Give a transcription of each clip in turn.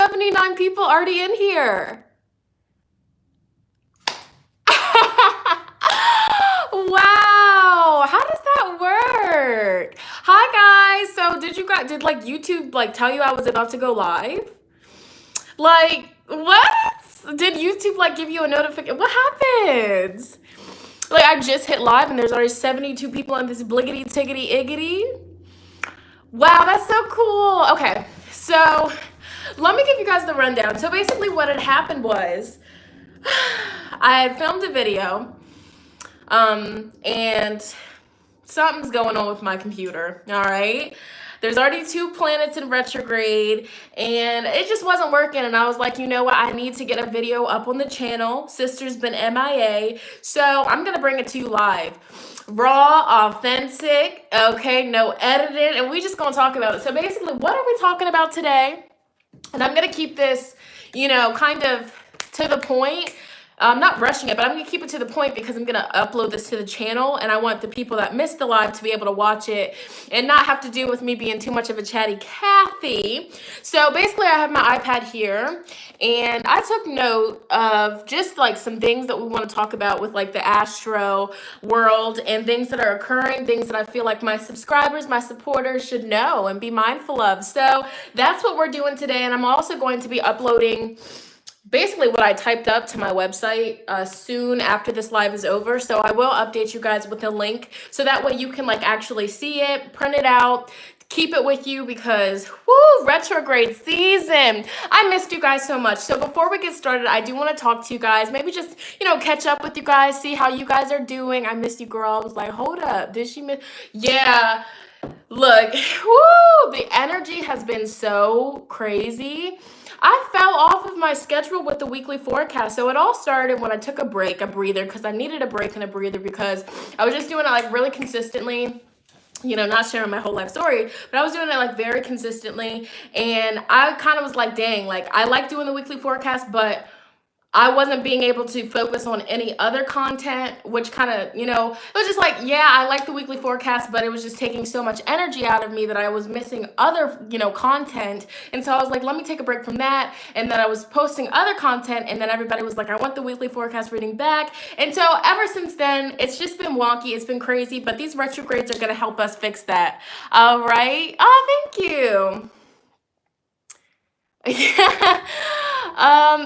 79 people already in here. Wow, how does that work? Hi guys. So did like YouTube like tell you I was about to go live? Like what? Did YouTube like give you a notification? What happens? Like I just hit live and there's already 72 people on this bliggity tiggity iggity. Wow, that's so cool. Okay, so let me give you guys the rundown. So basically what had happened was I had filmed a video and something's going on with my computer, all right? There's already 2 planets in retrograde and it just wasn't working. And I was like, you know what? I need to get a video up on the channel. Sister's been MIA. So I'm going to bring it to you live. Raw, authentic, okay? No editing. And we just going to talk about it. So basically, what are we talking about today? And I'm going to keep this, you know, kind of to the point. I'm not rushing it, but I'm going to keep it to the point because I'm going to upload this to the channel and I want the people that missed the live to be able to watch it and not have to deal with me being too much of a chatty Cathy. So basically I have my iPad here and I took note of just like some things that we want to talk about with like the Astro world and things that are occurring, things that I feel like my subscribers, my supporters should know and be mindful of. So that's what we're doing today. And I'm also going to be uploading basically what I typed up to my website soon after this live is over. So I will update you guys with a link so that way you can like actually see it, print it out, keep it with you because whoo, retrograde season. I missed you guys so much. So before we get started, I do want to talk to you guys, maybe just, you know, catch up with you guys, see how you guys are doing. I missed you, girl. I was like, hold up, did she miss? Yeah, look, whoo, the energy has been so crazy. I fell off of my schedule with the weekly forecast. So it all started when I took a break, a breather, because I needed a break and a breather because I was just doing it like really consistently. You know, not sharing my whole life story, but I was doing it like very consistently. And I kind of was like, dang, like I like doing the weekly forecast, but I wasn't being able to focus on any other content, which kind of, you know, it was just like, yeah, I like the weekly forecast, but it was just taking so much energy out of me that I was missing other, you know, content. And so I was like, let me take a break from that. And then I was posting other content and then everybody was like, I want the weekly forecast reading back. And so ever since then, it's just been wonky. It's been crazy, but these retrogrades are going to help us fix that. All right. Oh, thank you.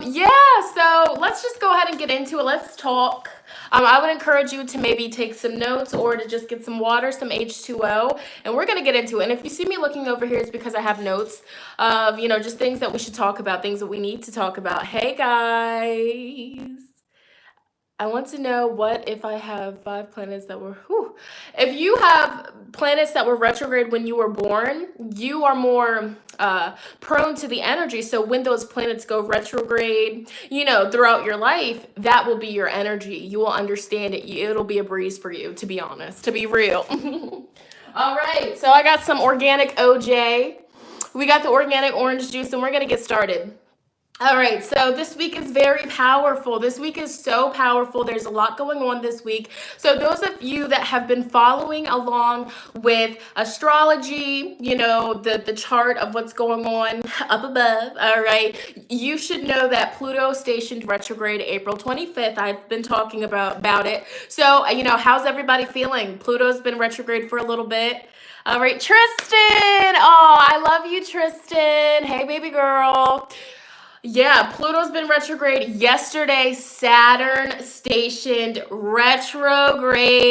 Yeah, so let's just go ahead and get into it. Let's talk. I would encourage you to maybe take some notes or to just get some water, some H2O, and we're going to get into it. And if you see me looking over here, it's because I have notes of, you know, just things that we should talk about, things that we need to talk about. Hey, guys. I want to know what if I have 5 planets that were, if you have planets that were retrograde when you were born, you are more prone to the energy. So when those planets go retrograde, you know, throughout your life, that will be your energy. You will understand it. It'll be a breeze for you, to be honest, to be real. All right. So I got some organic OJ. We got the organic orange juice and we're going to get started. All right, so this week is very powerful. This week is so powerful. There's a lot going on this week. So those of you that have been following along with astrology, you know, the chart of what's going on up above, all right, you should know that Pluto stationed retrograde April 25th. I've been talking about it. So, you know, how's everybody feeling? Pluto's been retrograde for a little bit. All right, Tristan. Oh, I love you, Tristan. Hey, baby girl. Yeah, Pluto's been retrograde. Yesterday, Saturn stationed retrograde.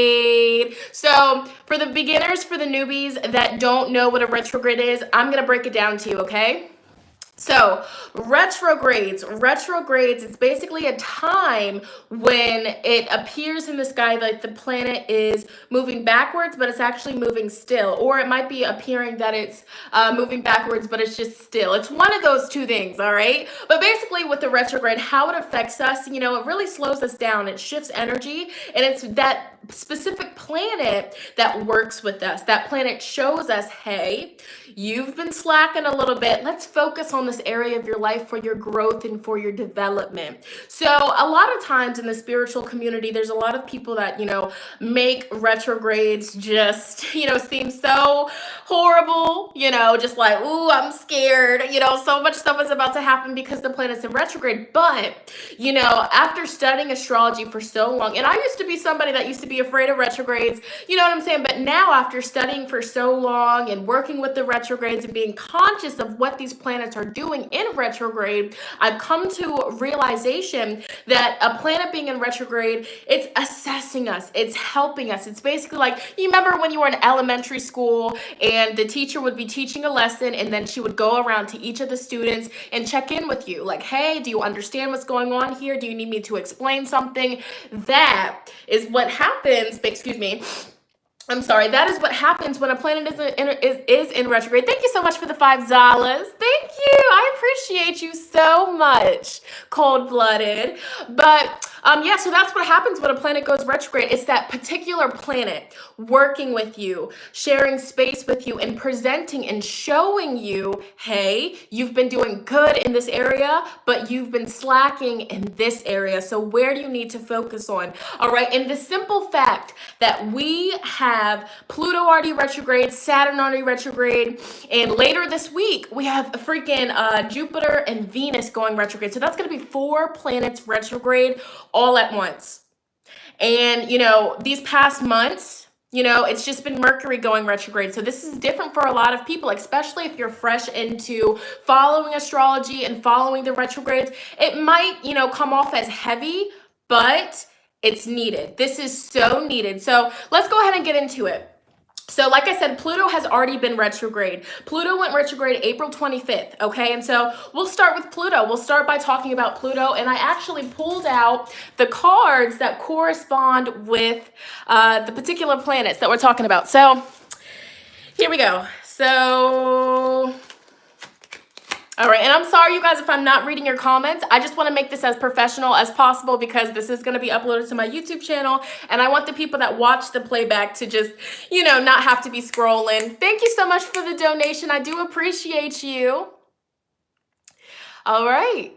So for the beginners, for the newbies that don't know what a retrograde is, I'm going to break it down to you, okay? So retrogrades, it's basically a time when it appears in the sky like the planet is moving backwards, but it's actually moving still. Or it might be appearing that it's moving backwards, but it's just still. It's one of those two things, all right? But basically with the retrograde, how it affects us, you know, it really slows us down. It shifts energy, and it's that specific planet that works with us. That planet shows us, hey, you've been slacking a little bit. Let's focus on this area of your life for your growth and for your development. So a lot of times in the spiritual community, there's a lot of people that, make retrogrades just, seem so horrible, just like, ooh, I'm scared, so much stuff is about to happen because the planet's in retrograde. But, after studying astrology for so long, and I used to be somebody that used to be afraid of retrogrades, you know what I'm saying? But now after studying for so long and working with the retrogrades and being conscious of what these planets are doing in retrograde, I've come to a realization that a planet being in retrograde, it's assessing us, it's helping us. It's basically like, you remember when you were in elementary school and the teacher would be teaching a lesson and then she would go around to each of the students and check in with you like, hey, do you understand what's going on here? Do you need me to explain something? That is what happens, excuse me, I'm sorry, that is what happens when a planet is in retrograde. Thank you so much for the $5. Thank you. I appreciate you so much, cold-blooded. But yeah, so that's what happens when a planet goes retrograde. It's that particular planet working with you, sharing space with you, and presenting and showing you, hey, you've been doing good in this area, but you've been slacking in this area. So where do you need to focus on? All right, and the simple fact that we have Pluto already retrograde, Saturn already retrograde, and later this week we have a freaking Jupiter and Venus going retrograde. So that's going to be 4 planets retrograde all at once. And these past months, it's just been Mercury going retrograde. So this is different for a lot of people, especially if you're fresh into following astrology and following the retrogrades. It might, come off as heavy, but it's needed. This is so needed. So let's go ahead and get into it. So like I said, Pluto has already been retrograde. Pluto went retrograde April 25th, okay? And so we'll start with Pluto. We'll start by talking about Pluto. And I actually pulled out the cards that correspond with the particular planets that we're talking about. So here we go. So... all right, and I'm sorry, you guys, if I'm not reading your comments. I just want to make this as professional as possible because this is going to be uploaded to my YouTube channel, and I want the people that watch the playback to just, not have to be scrolling. Thank you so much for the donation. I do appreciate you. All right.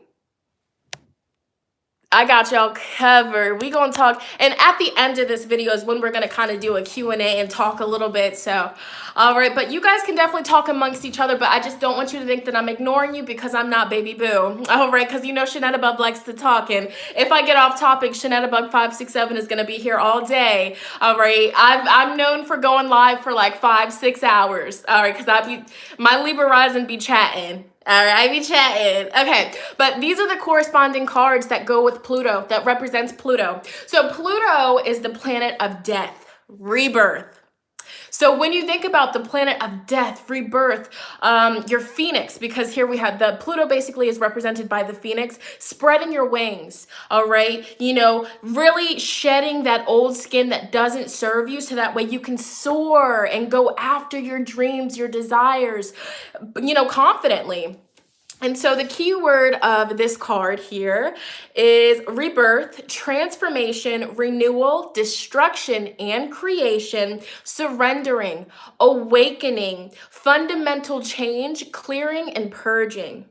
I got y'all covered. We gonna talk, and at the end of this video is when we're gonna kind of do a Q&A and talk a little bit. So, all right, but you guys can definitely talk amongst each other, but I just don't want you to think that I'm ignoring you because I'm not, baby boo. All right, because Shonnetta Bug likes to talk, and if I get off topic, Shonnetta Bug 567 is gonna be here all day. All right, I'm known for going live for like 5-6 hours. All right, because my Libra rising be chatting. All right, I be chatting. Okay, but these are the corresponding cards that go with Pluto, that represents Pluto. So Pluto is the planet of death, rebirth. So when you think about the planet of death, rebirth, your phoenix, because here we have Pluto basically is represented by the phoenix, spreading your wings, all right? Really shedding that old skin that doesn't serve you so that way you can soar and go after your dreams, your desires, confidently. And so the key word of this card here is rebirth, transformation, renewal, destruction, and creation, surrendering, awakening, fundamental change, clearing, and purging.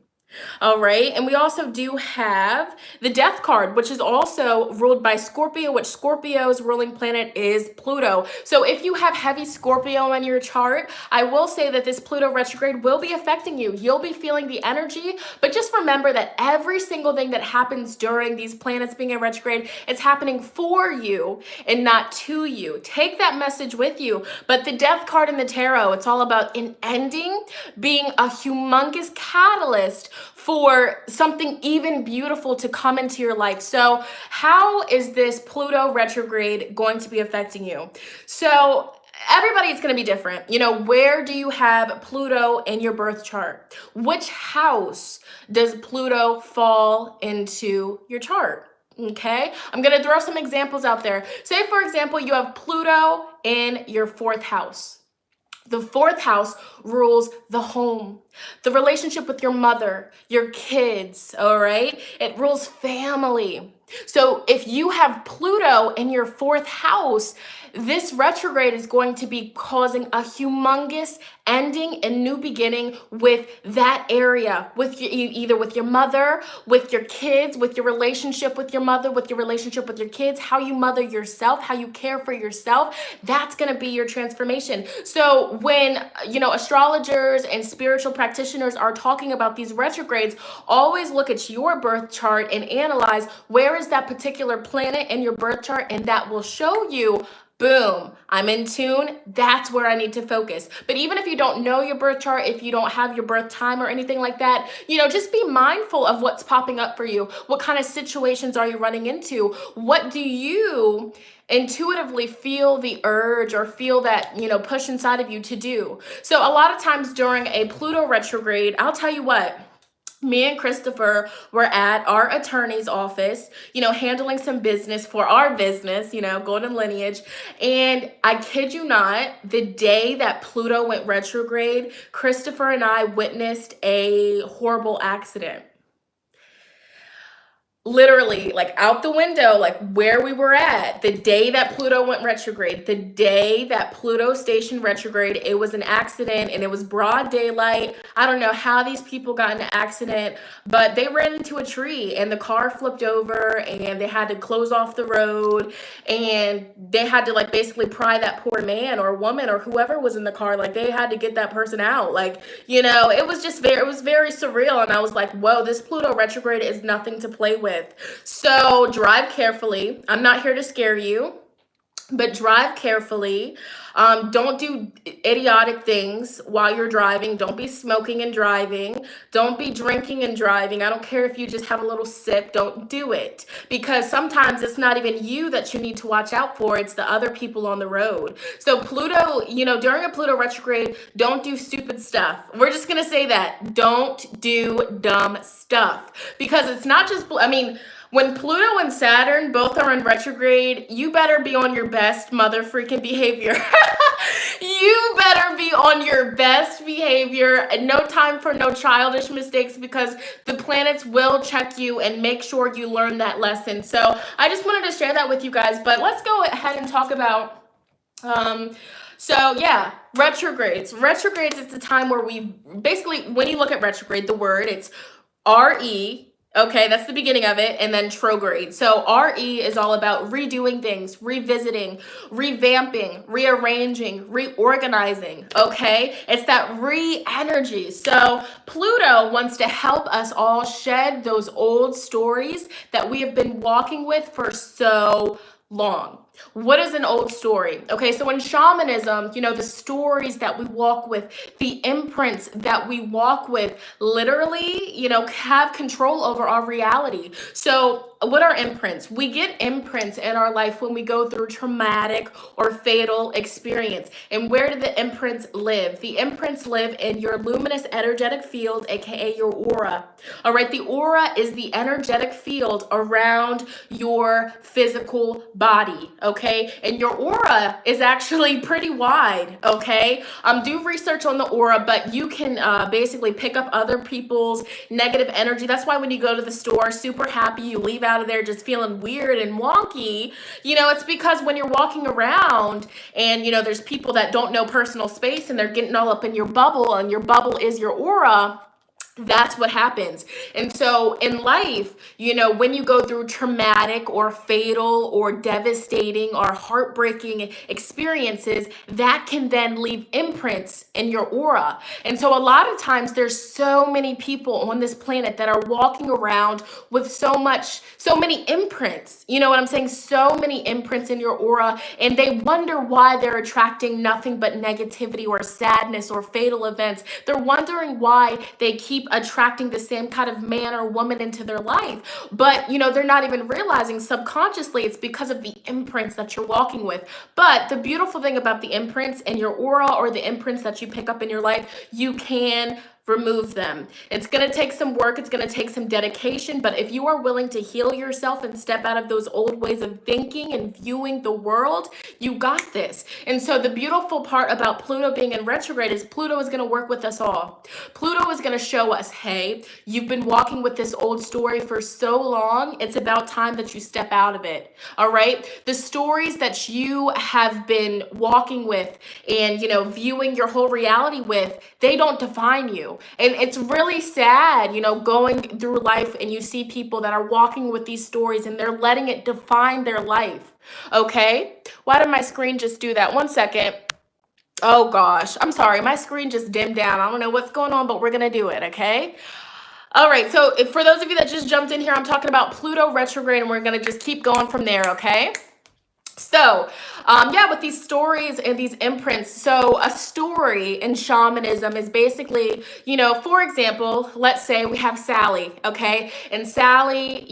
All right, and we also do have the death card, which is also ruled by Scorpio, which Scorpio's ruling planet is Pluto. So if you have heavy Scorpio in your chart, I will say that this Pluto retrograde will be affecting you. You'll be feeling the energy, but just remember that every single thing that happens during these planets being in retrograde, it's happening for you and not to you. Take that message with you. But the death card in the tarot, it's all about an ending, being a humongous catalyst for something even beautiful to come into your life. So how is this Pluto retrograde going to be affecting you? So everybody's going to be different. Where do you have Pluto in your birth chart? Which house does Pluto fall into your chart? Okay, I'm going to throw some examples out there. Say, for example, you have Pluto in your 4th house. The 4th house rules the home, the relationship with your mother, your kids, all right? It rules family. So if you have Pluto in your 4th house, this retrograde is going to be causing a humongous ending and new beginning with that area, with your, either with your mother, with your kids, with your relationship with your mother, with your relationship with your kids, how you mother yourself, how you care for yourself. That's going to be your transformation. So when, astrologers and spiritual practitioners are talking about these retrogrades, always look at your birth chart and analyze where is that particular planet in your birth chart, and that will show you, boom, I'm in tune. That's where I need to focus. But even if you don't know your birth chart, if you don't have your birth time or anything like that, just be mindful of what's popping up for you. What kind of situations are you running into? What do you intuitively feel the urge or feel that, push inside of you to do? So a lot of times during a Pluto retrograde, I'll tell you what, me and Christopher were at our attorney's office, handling some business for our business, Golden Lineage. And I kid you not, the day that Pluto went retrograde, Christopher and I witnessed a horrible accident. Literally, like out the window, like where we were at, the day that Pluto went retrograde, the day that Pluto stationed retrograde, it was an accident and it was broad daylight. I don't know how these people got in an accident, but they ran into a tree and the car flipped over and they had to close off the road, and they had to like basically pry that poor man or woman or whoever was in the car, like they had to get that person out. Like, it was just it was very surreal. And I was like, whoa, this Pluto retrograde is nothing to play with. So drive carefully. I'm not here to scare you, but drive carefully. Don't do idiotic things while you're driving. Don't be smoking and driving. Don't be drinking and driving. I don't care if you just have a little sip. Don't do it, because sometimes it's not even you that you need to watch out for. It's the other people on the road. So Pluto, during a Pluto retrograde, don't do stupid stuff. We're just going to say that. Don't do dumb stuff, because it's not just, when Pluto and Saturn both are in retrograde, you better be on your best mother freaking behavior. You better be on your best behavior. No time for no childish mistakes, because the planets will check you and make sure you learn that lesson. So I just wanted to share that with you guys. But let's go ahead and talk about retrogrades. Retrogrades is the time where we basically, when you look at retrograde, the word, it's R-E. Okay, that's the beginning of it, and then trograde. So RE is all about redoing things, revisiting, revamping, rearranging, reorganizing, okay? It's that re-energy. So Pluto wants to help us all shed those old stories that we have been walking with for so long. What is an old story? Okay, so in shamanism, the stories that we walk with, the imprints that we walk with, literally, have control over our reality. So what are imprints? We get imprints in our life when we go through traumatic or fatal experience. And where do the imprints live? The imprints live in your luminous energetic field, aka your aura. All right, the aura is the energetic field around your physical body. Okay, and your aura is actually pretty wide. Okay, do research on the aura, but you can basically pick up other people's negative energy. That's why when you go to the store super happy, you leave out of there just feeling weird and wonky, it's because when you're walking around and there's people that don't know personal space and they're getting all up in your bubble, and your bubble is your aura. That's what happens. And so in life, when you go through traumatic or fatal or devastating or heartbreaking experiences, that can then leave imprints in your aura. And so a lot of times there's so many people on this planet that are walking around with so many imprints. You know what I'm saying? So many imprints in your aura, and they wonder why they're attracting nothing but negativity or sadness or fatal events. They're wondering why they keep attracting the same kind of man or woman into their life. But, they're not even realizing subconsciously it's because of the imprints that you're walking with. But the beautiful thing about the imprints in your aura, or the imprints that you pick up in your life, you can remove them. It's going to take some work. It's going to take some dedication. But if you are willing to heal yourself and step out of those old ways of thinking and viewing the world, you got this. And so the beautiful part about Pluto being in retrograde is Pluto is going to work with us all. Pluto is going to show us, hey, you've been walking with this old story for so long. It's about time that you step out of it. All right. The stories that you have been walking with and, viewing your whole reality with, they don't define you. And it's really sad, going through life and you see people that are walking with these stories and they're letting it define their life. Okay? Why did my screen just do that? One second. Oh gosh, I'm sorry. My screen just dimmed down. I don't know what's going on, but we're going to do it. Okay? All right. So for those of you that just jumped in here, I'm talking about Pluto retrograde and we're going to just keep going from there. Okay? So, with these stories and these imprints, so a story in shamanism is basically, for example, let's say we have Sally, okay? And Sally,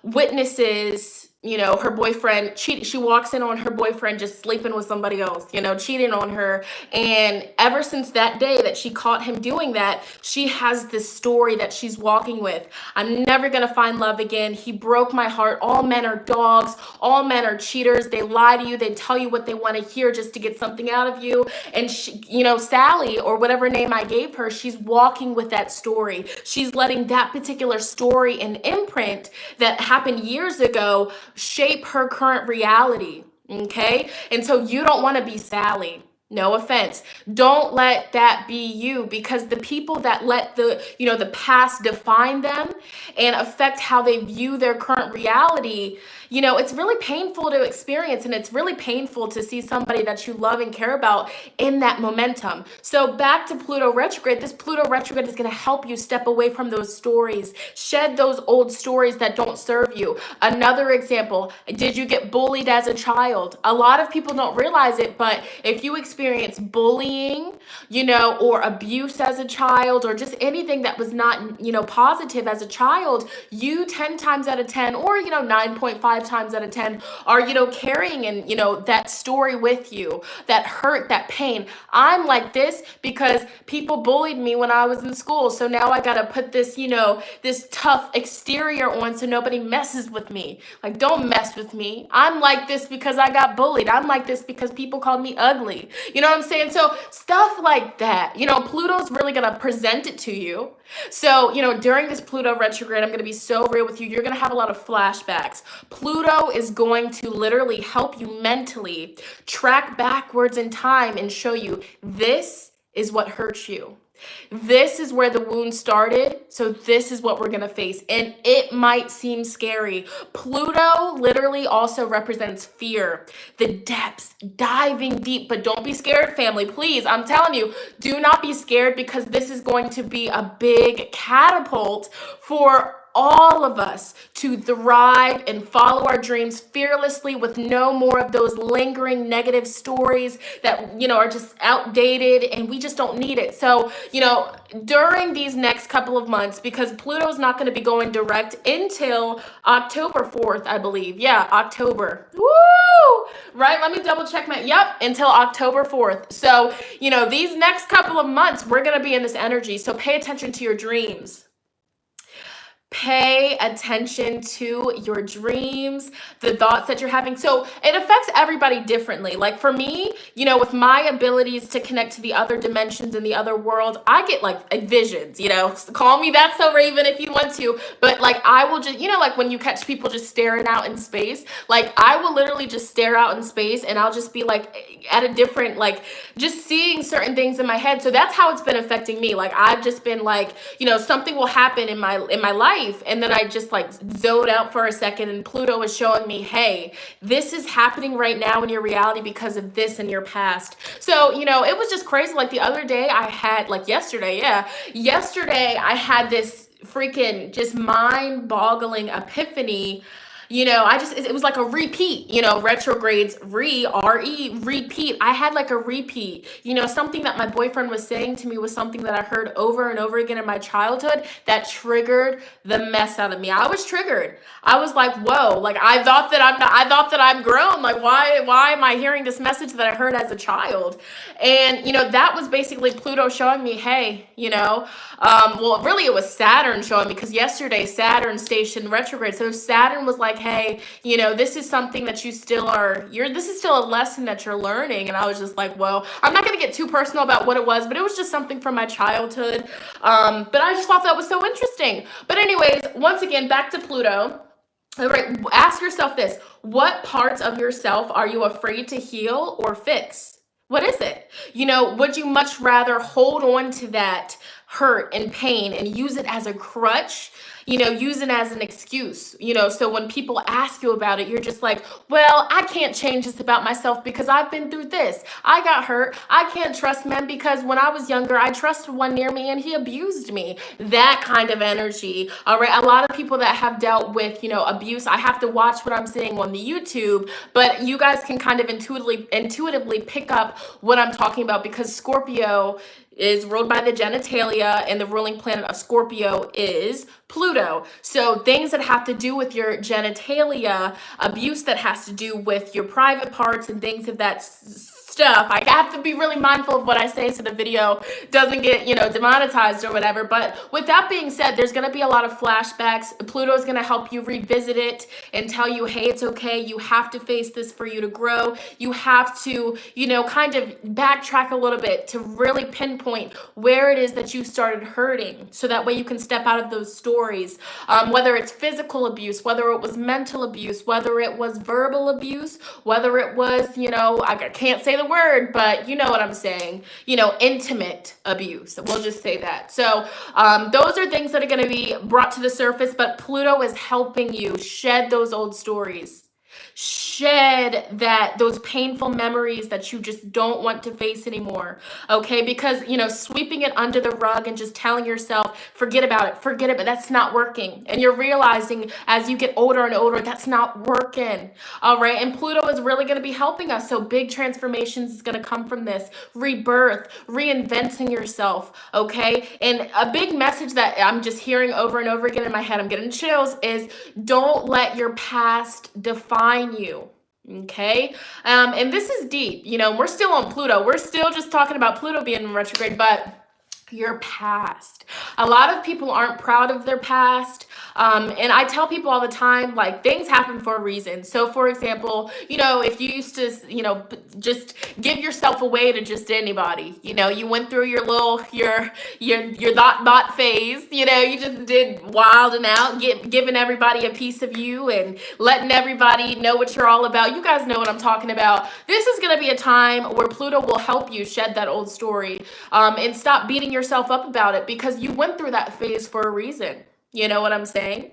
witnesses, her boyfriend cheated. She walks in on her boyfriend just sleeping with somebody else, cheating on her. And ever since that day that she caught him doing that, she has this story that she's walking with. I'm never going to find love again. He broke my heart. All men are dogs. All men are cheaters. They lie to you. They tell you what they want to hear just to get something out of you. And she, Sally, or whatever name I gave her, she's walking with that story. She's letting that particular story and imprint that happened years ago shape her current reality. Okay. And so you don't want to be Sally. No offense. Don't let that be you, because the people that let the past define them and affect how they view their current reality, it's really painful to experience, and it's really painful to see somebody that you love and care about in that momentum. So back to Pluto retrograde, this Pluto retrograde is going to help you step away from those stories, shed those old stories that don't serve you. Another example, did you get bullied as a child? A lot of people don't realize it, but if you experience bullying, or abuse as a child, or just anything that was not, positive as a child, you 10 times out of 10, or, 9.5 times out of 10 are, carrying and, that story with you, that hurt, that pain. I'm like this because people bullied me when I was in school. So now I got to put this, this tough exterior on so nobody messes with me. Like, don't mess with me. I'm like this because I got bullied. I'm like this because people called me ugly. You know what I'm saying? So stuff like that, Pluto's really going to present it to you. So, during this Pluto retrograde, I'm going to be so real with you. You're going to have a lot of flashbacks. Pluto is going to literally help you mentally track backwards in time and show you this is what hurts you. This is where the wound started, so this is what we're going to face. And it might seem scary. Pluto literally also represents fear, the depths, diving deep. But don't be scared, family. Please, I'm telling you, do not be scared, because this is going to be a big catapult for all of us to thrive and follow our dreams fearlessly with no more of those lingering negative stories that, are just outdated, and we just don't need it. So, during these next couple of months, because Pluto's not going to be going direct until October 4th, I believe. Yeah, October. Woo! Right? Let me double check until October 4th. So, these next couple of months, we're going to be in this energy. So pay attention to your dreams. Pay attention to your dreams, the thoughts that you're having. So it affects everybody differently. Like for me, with my abilities to connect to the other dimensions and the other world, I get like visions, call me That's So Raven if you want to. But like I will just, like when you catch people just staring out in space, like I will literally just stare out in space and I'll just be like at a different, like just seeing certain things in my head. So that's how it's been affecting me. Like I've just been like, something will happen in my life. And then I just like zoned out for a second, and Pluto was showing me, hey, this is happening right now in your reality because of this in your past. So, it was just crazy. Like the other day I had, like yesterday I had this freaking just mind-boggling epiphany. you know, it was like a repeat, you know, retrogrades, repeat. I had like a repeat, you know, something that my boyfriend was saying to me was something that I heard over and over again in my childhood that triggered the mess out of me. I was triggered. I was like, whoa, like I thought that I'm grown. Like, why am I hearing this message that I heard as a child? And, you know, that was basically Pluto showing me, hey, you know, well, really it was Saturn showing me, because yesterday Saturn stationed retrograde. So Saturn was like, hey, you know, this is something that you still are, this is still a lesson that you're learning. And I was just like, well, I'm not going to get too personal about what it was, but it was just something from my childhood. But I just thought that was so interesting. But anyways, once again, back to Pluto. All right, ask yourself this: what parts of yourself are you afraid to heal or fix? What is it? You know, would you much rather hold on to that hurt and pain and use it as a crutch? You know, use it as an excuse, you know, so when people ask you about it, you're just like, well, I can't change this about myself because I've been through this. I got hurt. I can't trust men because when I was younger, I trusted one near me and he abused me. That kind of energy. All right. A lot of people that have dealt with, you know, abuse, I have to watch what I'm saying on the YouTube, but you guys can kind of intuitively pick up what I'm talking about, because Scorpio is ruled by the genitalia, and the ruling planet of Scorpio is Pluto. So things that have to do with your genitalia, abuse that has to do with your private parts and things of that stuff. I have to be really mindful of what I say so the video doesn't get, you know, demonetized or whatever. But with that being said, there's going to be a lot of flashbacks. Pluto is going to help you revisit it and tell you, hey, it's okay. You have to face this for you to grow. You have to, you know, kind of backtrack a little bit to really pinpoint where it is that you started hurting, so that way you can step out of those stories, whether it's physical abuse, whether it was mental abuse, whether it was verbal abuse, whether it was, you know, I can't say the word, but you know what I'm saying, you know, intimate abuse. We'll just say that. So those are things that are going to be brought to the surface, but Pluto is helping you shed those old stories. Shed those painful memories that you just don't want to face anymore. Okay, because, you know, sweeping it under the rug and just telling yourself, forget about it, but that's not working. And you're realizing as you get older and older, that's not working. All right, and Pluto is really going to be helping us. So big transformations is going to come from this: rebirth, reinventing yourself. Okay, and a big message that I'm just hearing over and over again in my head, I'm getting chills, is don't let your past define you. Okay, and this is deep. You know, we're still on Pluto. We're still just talking about Pluto being in retrograde, but your past. A lot of people aren't proud of their past. And I tell people all the time, like, things happen for a reason. So for example, you know, if you used to, you know, just give yourself away to just anybody, you know, you went through your little, your thought phase, you know, you just did wild and out, giving everybody a piece of you and letting everybody know what you're all about. You guys know what I'm talking about. This is going to be a time where Pluto will help you shed that old story, and stop beating yourself up about it, because you went through that phase for a reason. You know what I'm saying?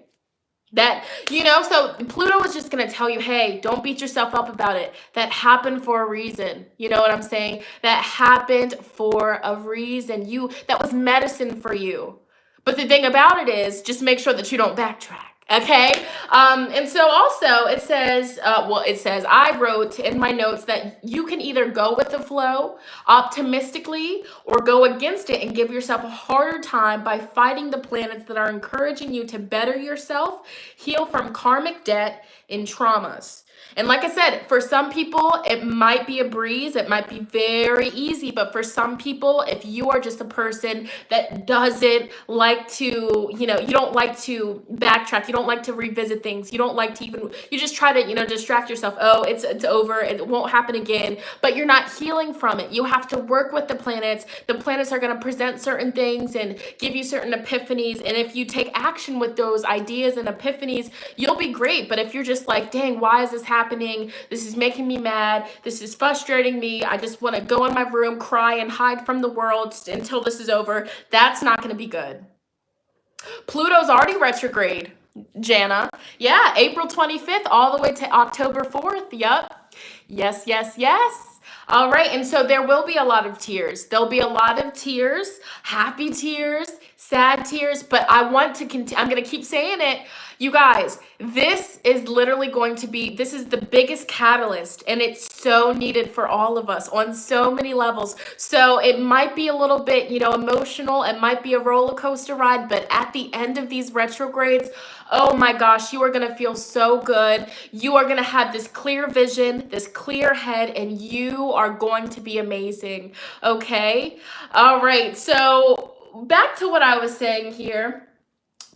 That, you know, so Pluto is just going to tell you, hey, don't beat yourself up about it. That happened for a reason. You know what I'm saying? That happened for a reason. That was medicine for you. But the thing about it is, just make sure that you don't backtrack. Okay. And so also it says, I wrote in my notes that you can either go with the flow optimistically or go against it and give yourself a harder time by fighting the planets that are encouraging you to better yourself, heal from karmic debt and traumas. And like I said, for some people, it might be a breeze. It might be very easy. But for some people, if you are just a person that doesn't like to, you know, you don't like to backtrack. You don't like to revisit things. You don't like to you just try to, you know, distract yourself. Oh, it's over. It won't happen again. But you're not healing from it. You have to work with the planets. The planets are going to present certain things and give you certain epiphanies. And if you take action with those ideas and epiphanies, you'll be great. But if you're just like, dang, why is this happening? This is making me mad. This is frustrating me. I just want to go in my room, cry, and hide from the world until this is over. That's not going to be good. Pluto's already retrograde, Jana. Yeah, April 25th all the way to October 4th. Yep. Yes, yes, yes. All right, and so there will be a lot of tears. There'll be a lot of tears, happy tears, sad tears, but I want to continue. I'm going to keep saying it. You guys, this is literally going to be, this is the biggest catalyst, and it's so needed for all of us on so many levels. So it might be a little bit, you know, emotional. It might be a roller coaster ride, but at the end of these retrogrades, oh my gosh, you are going to feel so good. You are going to have this clear vision, this clear head, and you are going to be amazing. Okay? All right. So back to what I was saying here.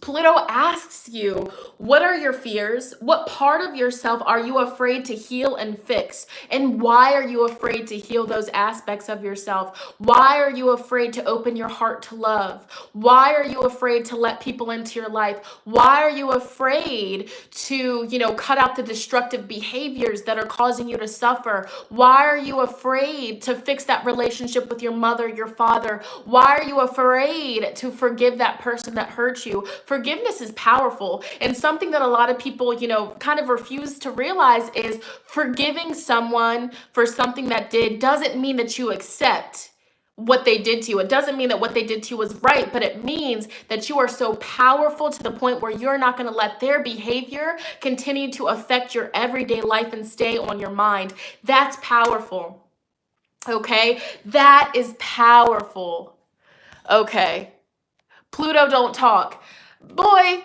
Pluto asks you, what are your fears? What part of yourself are you afraid to heal and fix? And why are you afraid to heal those aspects of yourself? Why are you afraid to open your heart to love? Why are you afraid to let people into your life? Why are you afraid to, you know, cut out the destructive behaviors that are causing you to suffer? Why are you afraid to fix that relationship with your mother, your father? Why are you afraid to forgive that person that hurt you? Forgiveness is powerful, and something that a lot of people, you know, kind of refuse to realize is forgiving someone for something that did doesn't mean that you accept what they did to you. It doesn't mean that what they did to you was right, but it means that you are so powerful to the point where you're not going to let their behavior continue to affect your everyday life and stay on your mind. That's powerful. Okay? That is powerful. Okay. Pluto don't talk. Boy,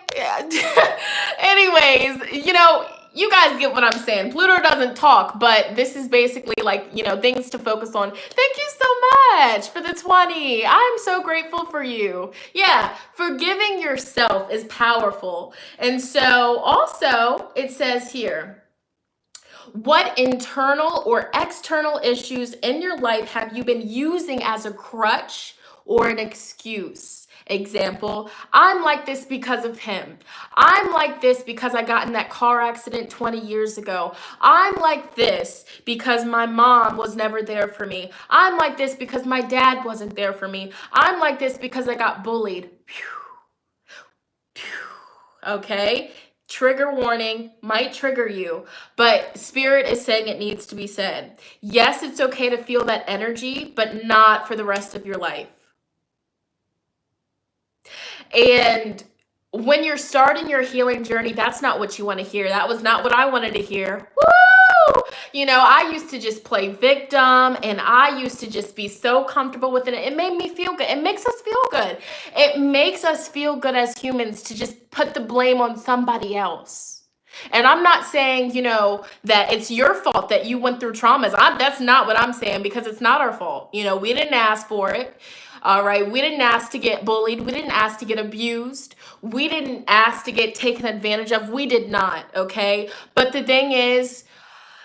anyways, you know, you guys get what I'm saying. Pluto doesn't talk, but this is basically like, you know, things to focus on. Thank you so much for the 20. I'm so grateful for you. Yeah, forgiving yourself is powerful. And so also it says here, what internal or external issues in your life have you been using as a crutch or an excuse? Example, I'm like this because of him. I'm like this because I got in that car accident 20 years ago. I'm like this because my mom was never there for me. I'm like this because my dad wasn't there for me. I'm like this because I got bullied. Okay? Trigger warning, might trigger you, but Spirit is saying it needs to be said. Yes, it's okay to feel that energy, but not for the rest of your life. And when you're starting your healing journey, that's not what you want to hear. That was not what I wanted to hear. Woo! You know, I used to just play victim, and I used to just be so comfortable with it. It made me feel good. It makes us feel good. It makes us feel good as humans to just put the blame on somebody else. And I'm not saying, you know, that it's your fault that you went through traumas. That's not what I'm saying, because it's not our fault. You know, we didn't ask for it. All right. We didn't ask to get bullied. We didn't ask to get abused. We didn't ask to get taken advantage of. We did not. Okay. But the thing is,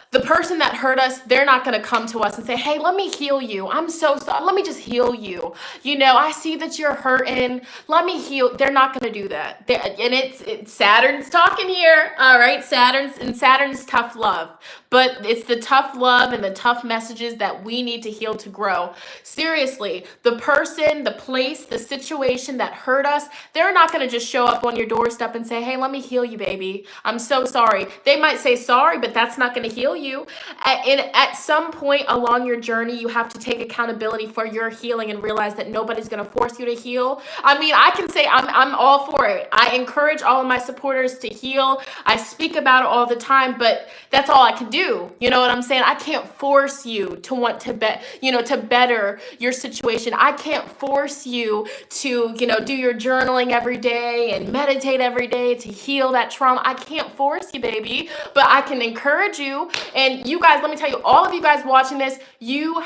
the person that hurt us, they're not going to come to us and say, hey, let me heal you. I'm so sorry. Let me just heal you. You know, I see that you're hurting. Let me heal. They're not going to do that. And it's Saturn's talking here. All right. Saturn's tough love. But it's the tough love and the tough messages that we need to heal to grow. Seriously, the person, the place, the situation that hurt us, they're not going to just show up on your doorstep and say, hey, let me heal you, baby. I'm so sorry. They might say sorry, but that's not going to heal you. At some point along your journey, you have to take accountability for your healing and realize that nobody's going to force you to heal. I mean, I can say I'm all for it. I encourage all of my supporters to heal. I speak about it all the time, but that's all I can do. You know what I'm saying? I can't force you to want to to better your situation. I can't force you to, do your journaling every day and meditate every day to heal that trauma. I can't force you, baby, but I can encourage you. And you guys, let me tell you, all of you guys watching this, you've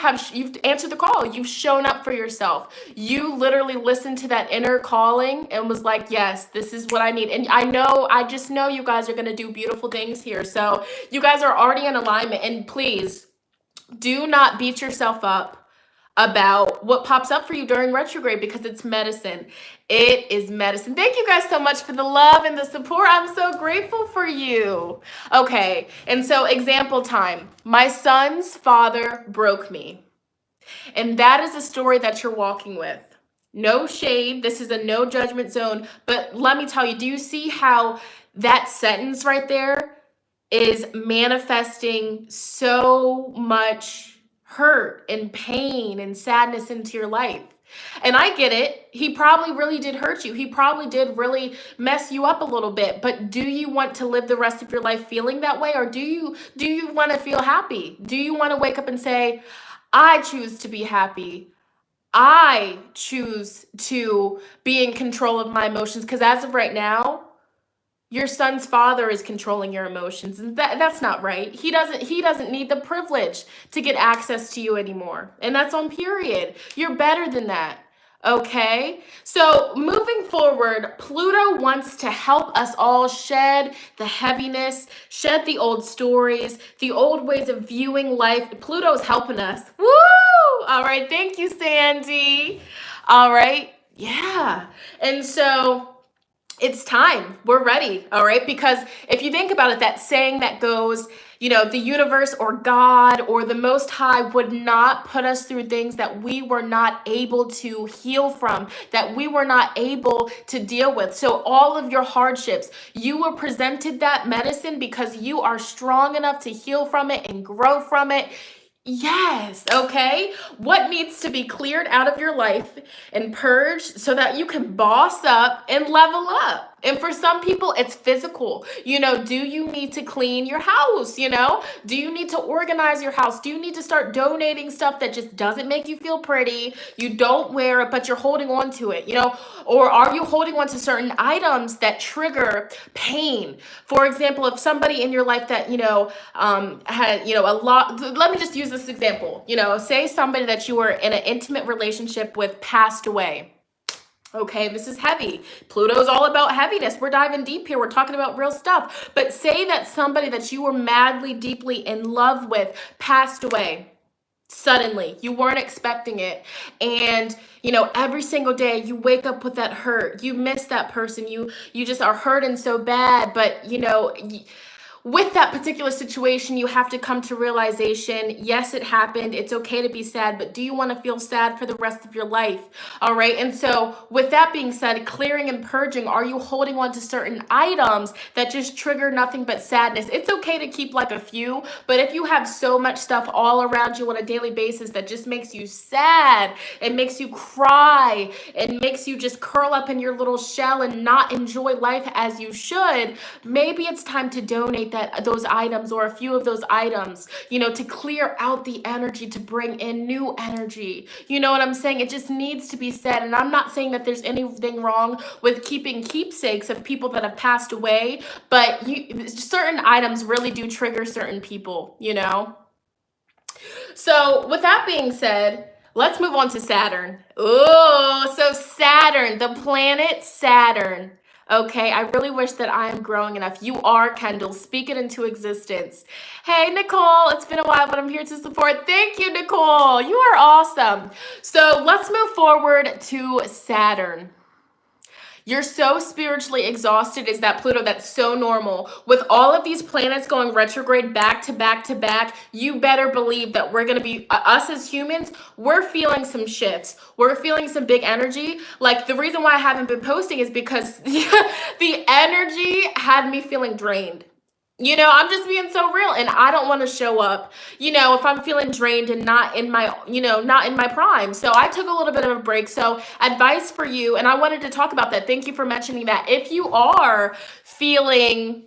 answered the call. You've shown up for yourself. You literally listened to that inner calling and was like, yes, this is what I need. And I just know you guys are going to do beautiful things here. So you guys are already in alignment, and please do not beat yourself up about what pops up for you during retrograde, because it's medicine. It is medicine. Thank you guys so much for the love and the support. I'm so grateful for you. Okay, and so example time. My son's father broke me. And that is a story that you're walking with. No shade. This is a no judgment zone. But let me tell you, do you see how that sentence right there is manifesting so much hurt and pain and sadness into your life? And I get it. He probably really did hurt you. He probably did really mess you up a little bit. But do you want to live the rest of your life feeling that way? Or do you want to feel happy? Do you want to wake up and say, I choose to be happy. I choose to be in control of my emotions? Because as of right now, your son's father is controlling your emotions, and that's not right. He doesn't need the privilege to get access to you anymore. And that's on period. You're better than that. Okay? So moving forward, Pluto wants to help us all shed the heaviness, shed the old stories, the old ways of viewing life. Pluto's helping us. Woo! All right, thank you, Sandy. All right. Yeah. And so it's time. We're ready, all right? Because if you think about it, that saying that goes, the universe or God or the Most High would not put us through things that we were not able to heal from, that we were not able to deal with. So all of your hardships, you were presented that medicine because you are strong enough to heal from it and grow from it. Yes, okay? What needs to be cleared out of your life and purged so that you can boss up and level up? And for some people, it's physical. Do you need to clean your house? Do you need to organize your house? Do you need to start donating stuff that just doesn't make you feel pretty? You don't wear it, but you're holding on to it, Or are you holding on to certain items that trigger pain? For example, if somebody in your life that, had, a lot, let me just use this example. Say somebody that you were in an intimate relationship with passed away. Okay, this is heavy. Pluto's all about heaviness. We're diving deep here. We're talking about real stuff. But say that somebody that you were madly, deeply in love with passed away suddenly. You weren't expecting it. And, every single day you wake up with that hurt. You miss that person. You just are hurting so bad. But, with that particular situation, you have to come to realization, yes, it happened. It's okay to be sad, but do you want to feel sad for the rest of your life? All right. And so with that being said, clearing and purging, are you holding on to certain items that just trigger nothing but sadness? It's okay to keep like a few, but if you have so much stuff all around you on a daily basis that just makes you sad, it makes you cry, it makes you just curl up in your little shell and not enjoy life as you should, maybe it's time to donate those items or a few of those items, to clear out the energy, to bring in new energy. You know what I'm saying? It just needs to be said. And I'm not saying that there's anything wrong with keeping keepsakes of people that have passed away, but certain items really do trigger certain people, So with that being said, let's move on to Saturn. Oh, so Saturn, the planet Saturn. Okay, I really wish that I am growing enough. You are, Kendall. Speak it into existence. Hey, Nicole, it's been a while, but I'm here to support. Thank you, Nicole. You are awesome. So let's move forward to Saturn. You're so spiritually exhausted. Is that Pluto? That's so normal. With all of these planets going retrograde back to back to back, you better believe that we're going to be, us as humans, we're feeling some shifts. We're feeling some big energy. Like the reason why I haven't been posting is because the energy had me feeling drained. I'm just being so real, and I don't want to show up, if I'm feeling drained and not in my, not in my prime. So I took a little bit of a break. So advice for you, and I wanted to talk about that. Thank you for mentioning that. If you are feeling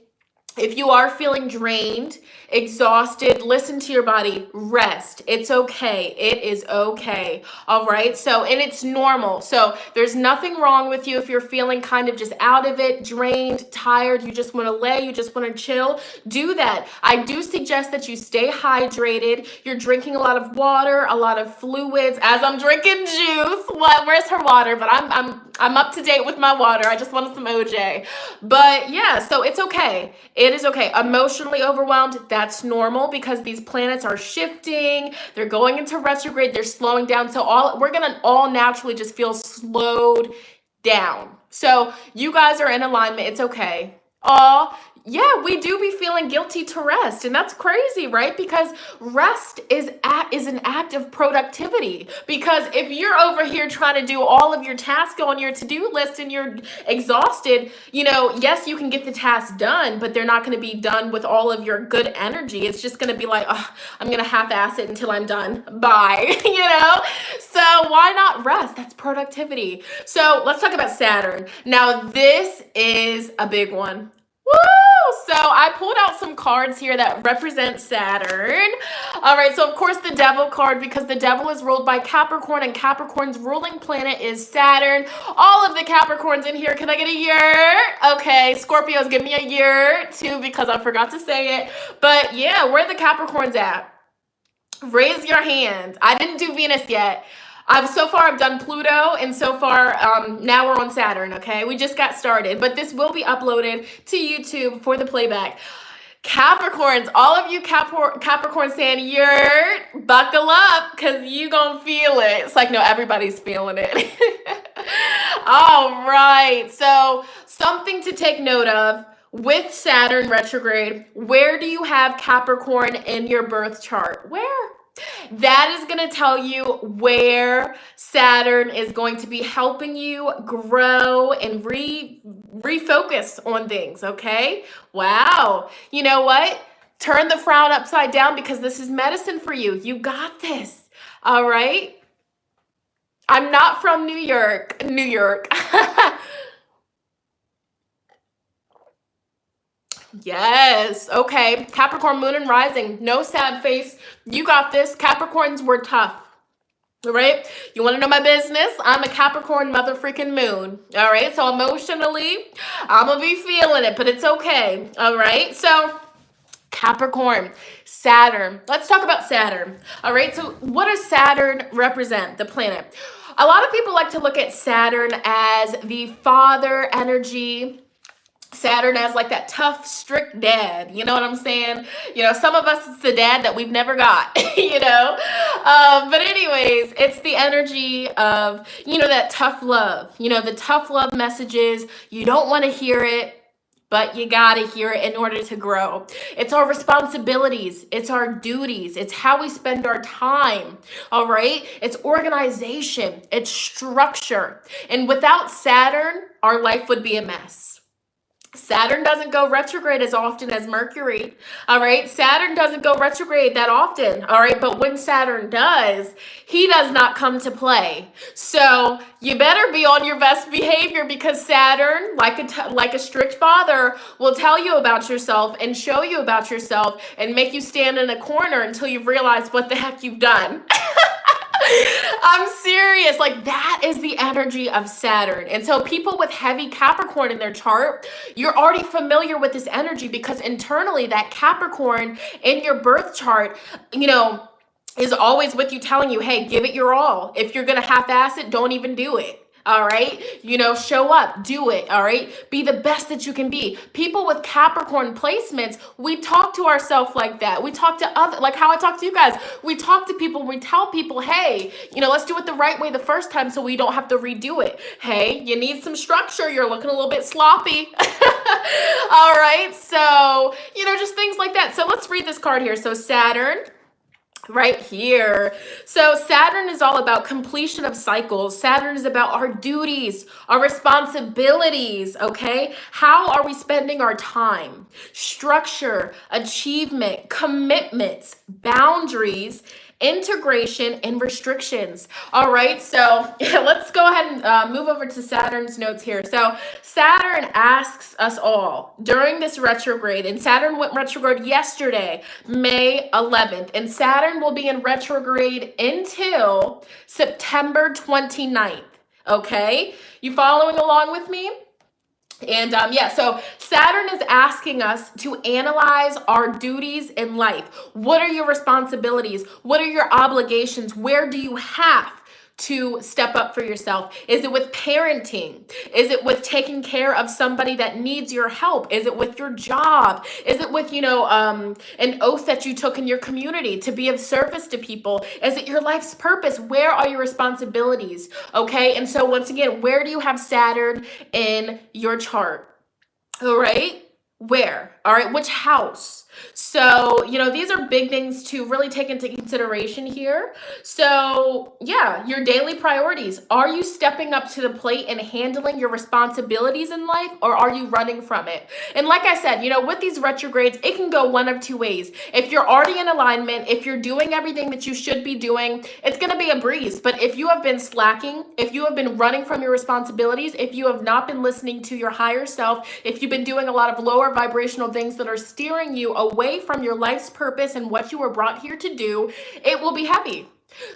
drained, exhausted, listen to your body, rest. It's okay. It is okay. All right. So, and it's normal. So there's nothing wrong with you if you're feeling kind of just out of it, drained, tired, you just want to lay, you just want to chill, do that. I do suggest that you stay hydrated. You're drinking a lot of water, a lot of fluids, as I'm drinking juice. What? Where's her water? But I'm up to date with my water. I just wanted some OJ. But yeah, so it's okay. It is okay. Emotionally overwhelmed, that's normal because these planets are shifting. They're going into retrograde. They're slowing down. So we're going to all naturally just feel slowed down. So you guys are in alignment. It's okay. yeah, we do be feeling guilty to rest, and that's crazy, right? Because rest is an act of productivity. Because if you're over here trying to do all of your tasks on your to-do list and you're exhausted, yes, you can get the tasks done, but they're not going to be done with all of your good energy. It's just going to be like, oh, I'm going to half-ass it until I'm done. Bye. So why not rest? That's productivity. So let's talk about Saturn. Now, this is a big one. Woo! So I pulled out some cards here that represent Saturn. All right, so of course the Devil card, because the Devil is ruled by Capricorn, and Capricorn's ruling planet is Saturn. All of the Capricorns in here, can I get a year? Okay, Scorpios, give me a year too, because I forgot to say it. But yeah, where are the Capricorns at? Raise your hands. I didn't do Venus yet. So far I've done Pluto, and so far now we're on Saturn, okay? We just got started, but this will be uploaded to YouTube for the playback. Capricorns, all of you Capricorn saying, you're buckle up, because you gonna feel it. It's like, no, everybody's feeling it. All right, so something to take note of with Saturn retrograde. Where do you have Capricorn in your birth chart? Where? That is going to tell you where Saturn is going to be helping you grow and refocus on things, okay? Wow. You know what? Turn the frown upside down, because this is medicine for you. You got this, all right? I'm not from New York. Yes. Okay. Capricorn moon and rising. No sad face. You got this. Capricorns were tough. All right. You want to know my business? I'm a Capricorn mother freaking moon. All right. So emotionally, I'm going to be feeling it, but it's okay. All right. So Capricorn, Saturn. Let's talk about Saturn. All right. So what does Saturn represent? The planet. A lot of people like to look at Saturn as the father energy. Saturn as like that tough, strict dad. You know what I'm saying? Some of us, it's the dad that we've never got, But anyways, it's the energy of, that tough love. The tough love messages. You don't want to hear it, but you got to hear it in order to grow. It's our responsibilities. It's our duties. It's how we spend our time. All right? It's organization. It's structure. And without Saturn, our life would be a mess. Saturn doesn't go retrograde as often as Mercury, all right? Saturn doesn't go retrograde that often, all right? But when Saturn does, he does not come to play. So you better be on your best behavior, because Saturn, like a strict father, will tell you about yourself and show you about yourself and make you stand in a corner until you realize what the heck you've done. I'm serious. Like, that is the energy of Saturn. And so people with heavy Capricorn in their chart, you're already familiar with this energy, because internally that Capricorn in your birth chart, is always with you, telling you, hey, give it your all. If you're going to half-ass it, don't even do it. All right. Show up, do it. All right. Be the best that you can be. People with Capricorn placements, we talk to ourselves like that. We talk to like how I talk to you guys. We talk to people. We tell people, hey, let's do it the right way the first time, so we don't have to redo it. Hey, you need some structure. You're looking a little bit sloppy. All right. So, just things like that. So let's read this card here. So Saturn. Right here. So Saturn is all about completion of cycles. Saturn is about our duties, our responsibilities, okay? How are we spending our time? Structure, achievement, commitments, boundaries, integration, and restrictions. All right, so let's go ahead and move over to Saturn's notes here. So Saturn asks us all during this retrograde, and Saturn went retrograde yesterday, May 11th, and Saturn will be in retrograde until September 29th. Okay, you following along with me? And so Saturn is asking us to analyze our duties in life. What are your responsibilities? What are your obligations? Where do you have to step up for yourself? Is it with parenting? Is it with taking care of somebody that needs your help? Is it with your job? Is it with, an oath that you took in your community to be of service to people? Is it your life's purpose? Where are your responsibilities? Okay. And so once again, where do you have Saturn in your chart? All right. Where? All right, which house? So, these are big things to really take into consideration here. So, yeah, your daily priorities. Are you stepping up to the plate and handling your responsibilities in life, or are you running from it? And like I said, with these retrogrades, it can go one of two ways. If you're already in alignment, if you're doing everything that you should be doing, it's going to be a breeze. But if you have been slacking, if you have been running from your responsibilities, if you have not been listening to your higher self, if you've been doing a lot of lower vibrational things that are steering you away from your life's purpose and what you were brought here to do, it will be heavy.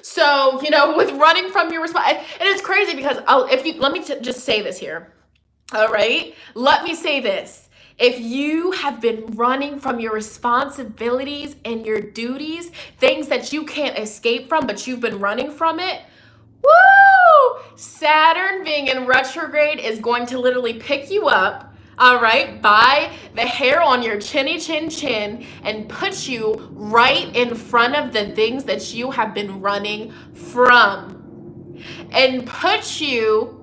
So, with running from your and it's crazy because let me just say this here. All right. Let me say this. If you have been running from your responsibilities and your duties, things that you can't escape from, but you've been running from it, woo! Saturn being in retrograde is going to literally pick you up, all right, by the hair on your chinny chin chin and put you right in front of the things that you have been running from. And put you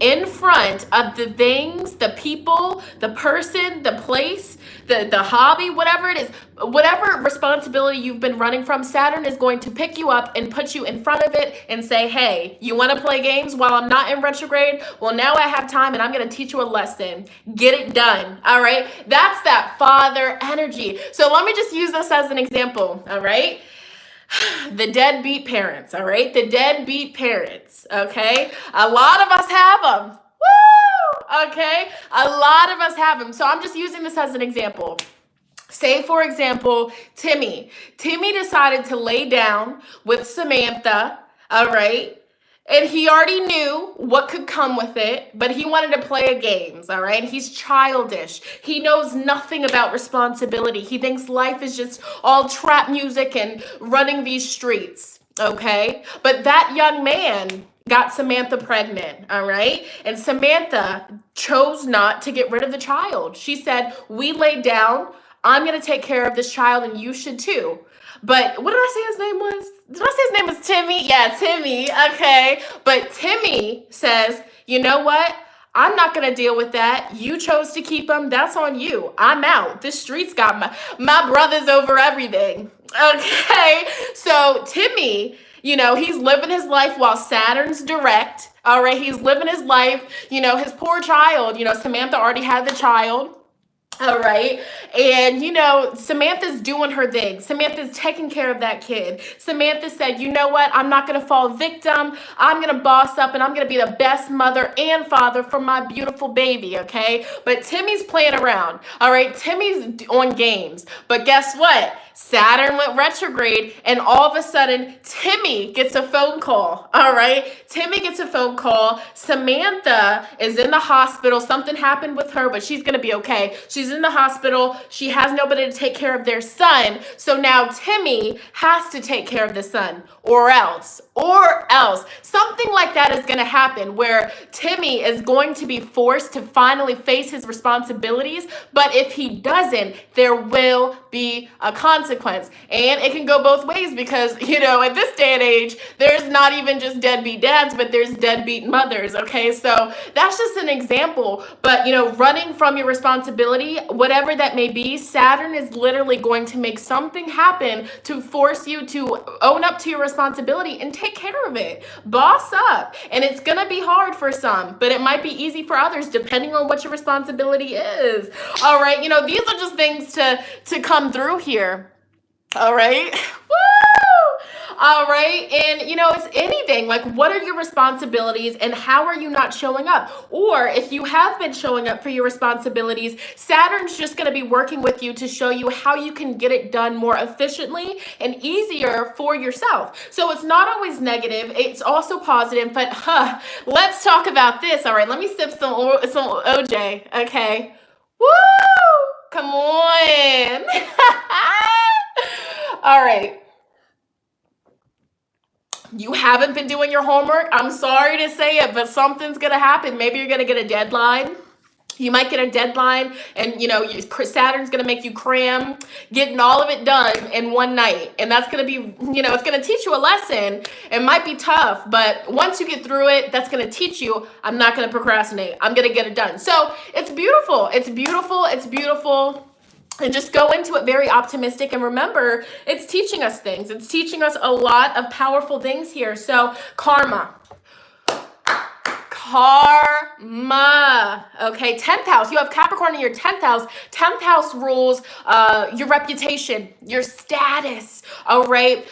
in front of the things, the people, the person, the place, the hobby, whatever it is, whatever responsibility you've been running from, Saturn is going to pick you up and put you in front of it and say, hey, you want to play games while I'm not in retrograde? Well, now I have time and I'm going to teach you a lesson. Get it done. All right. That's that father energy. So let me just use this as an example. All right. The deadbeat parents, all right? The deadbeat parents, okay? A lot of us have them. Woo! Okay? A lot of us have them. So I'm just using this as an example. Say, for example, Timmy. Timmy decided to lay down with Samantha, all right? And he already knew what could come with it, but he wanted to play games, all right? He's childish. He knows nothing about responsibility. He thinks life is just all trap music and running these streets, okay? But that young man got Samantha pregnant, all right? And Samantha chose not to get rid of the child. She said, we laid down. I'm going to take care of this child and you should too. But what did I say his name was? Did I say his name was Timmy? Yeah, Timmy. Okay. But Timmy says, you know what? I'm not going to deal with that. You chose to keep him. That's on you. I'm out. This street's got my brothers over everything. Okay. So Timmy, he's living his life while Saturn's direct. All right. He's living his life. His poor child, Samantha already had the child. All right. And, Samantha's doing her thing. Samantha's taking care of that kid. Samantha said, you know what? I'm not going to fall victim. I'm going to boss up and I'm going to be the best mother and father for my beautiful baby. Okay. But Timmy's playing around. All right. Timmy's on games. But guess what? Saturn went retrograde and all of a sudden Timmy gets a phone call. All right. Timmy gets a phone call. Samantha is in the hospital. Something happened with her, but she's going to be okay. She's in the hospital. She has nobody to take care of their son. So now Timmy has to take care of the son or else something like that is going to happen where Timmy is going to be forced to finally face his responsibilities. But if he doesn't, there will be a consequence. And it can go both ways because, in this day and age, there's not even just deadbeat dads, but there's deadbeat mothers. Okay. So that's just an example. But, running from your responsibility, whatever that may be, Saturn is literally going to make something happen to force you to own up to your responsibility and take care of it. Boss up. And it's going to be hard for some, but it might be easy for others depending on what your responsibility is. All right. These are just things to come through here. All right. Woo! All right. And, it's anything like, what are your responsibilities and how are you not showing up? Or if you have been showing up for your responsibilities, Saturn's just going to be working with you to show you how you can get it done more efficiently and easier for yourself. So it's not always negative. It's also positive, but let's talk about this. All right. Let me sip some OJ. Okay. Woo! Come on. All right. You haven't been doing your homework. I'm sorry to say it, but something's going to happen. Maybe you're going to get a deadline. You might get a deadline and, you know, Saturn's going to make you cram getting all of it done in one night. And that's going to be, you know, it's going to teach you a lesson. It might be tough, but once you get through it, that's going to teach you, I'm not going to procrastinate. I'm going to get it done. So it's beautiful. It's beautiful. It's beautiful. And just go into it very optimistic. And remember, it's teaching us things. It's teaching us a lot of powerful things here. So karma. Karma. Okay, 10th house. You have Capricorn in your 10th house. 10th house rules your reputation, your status, all right?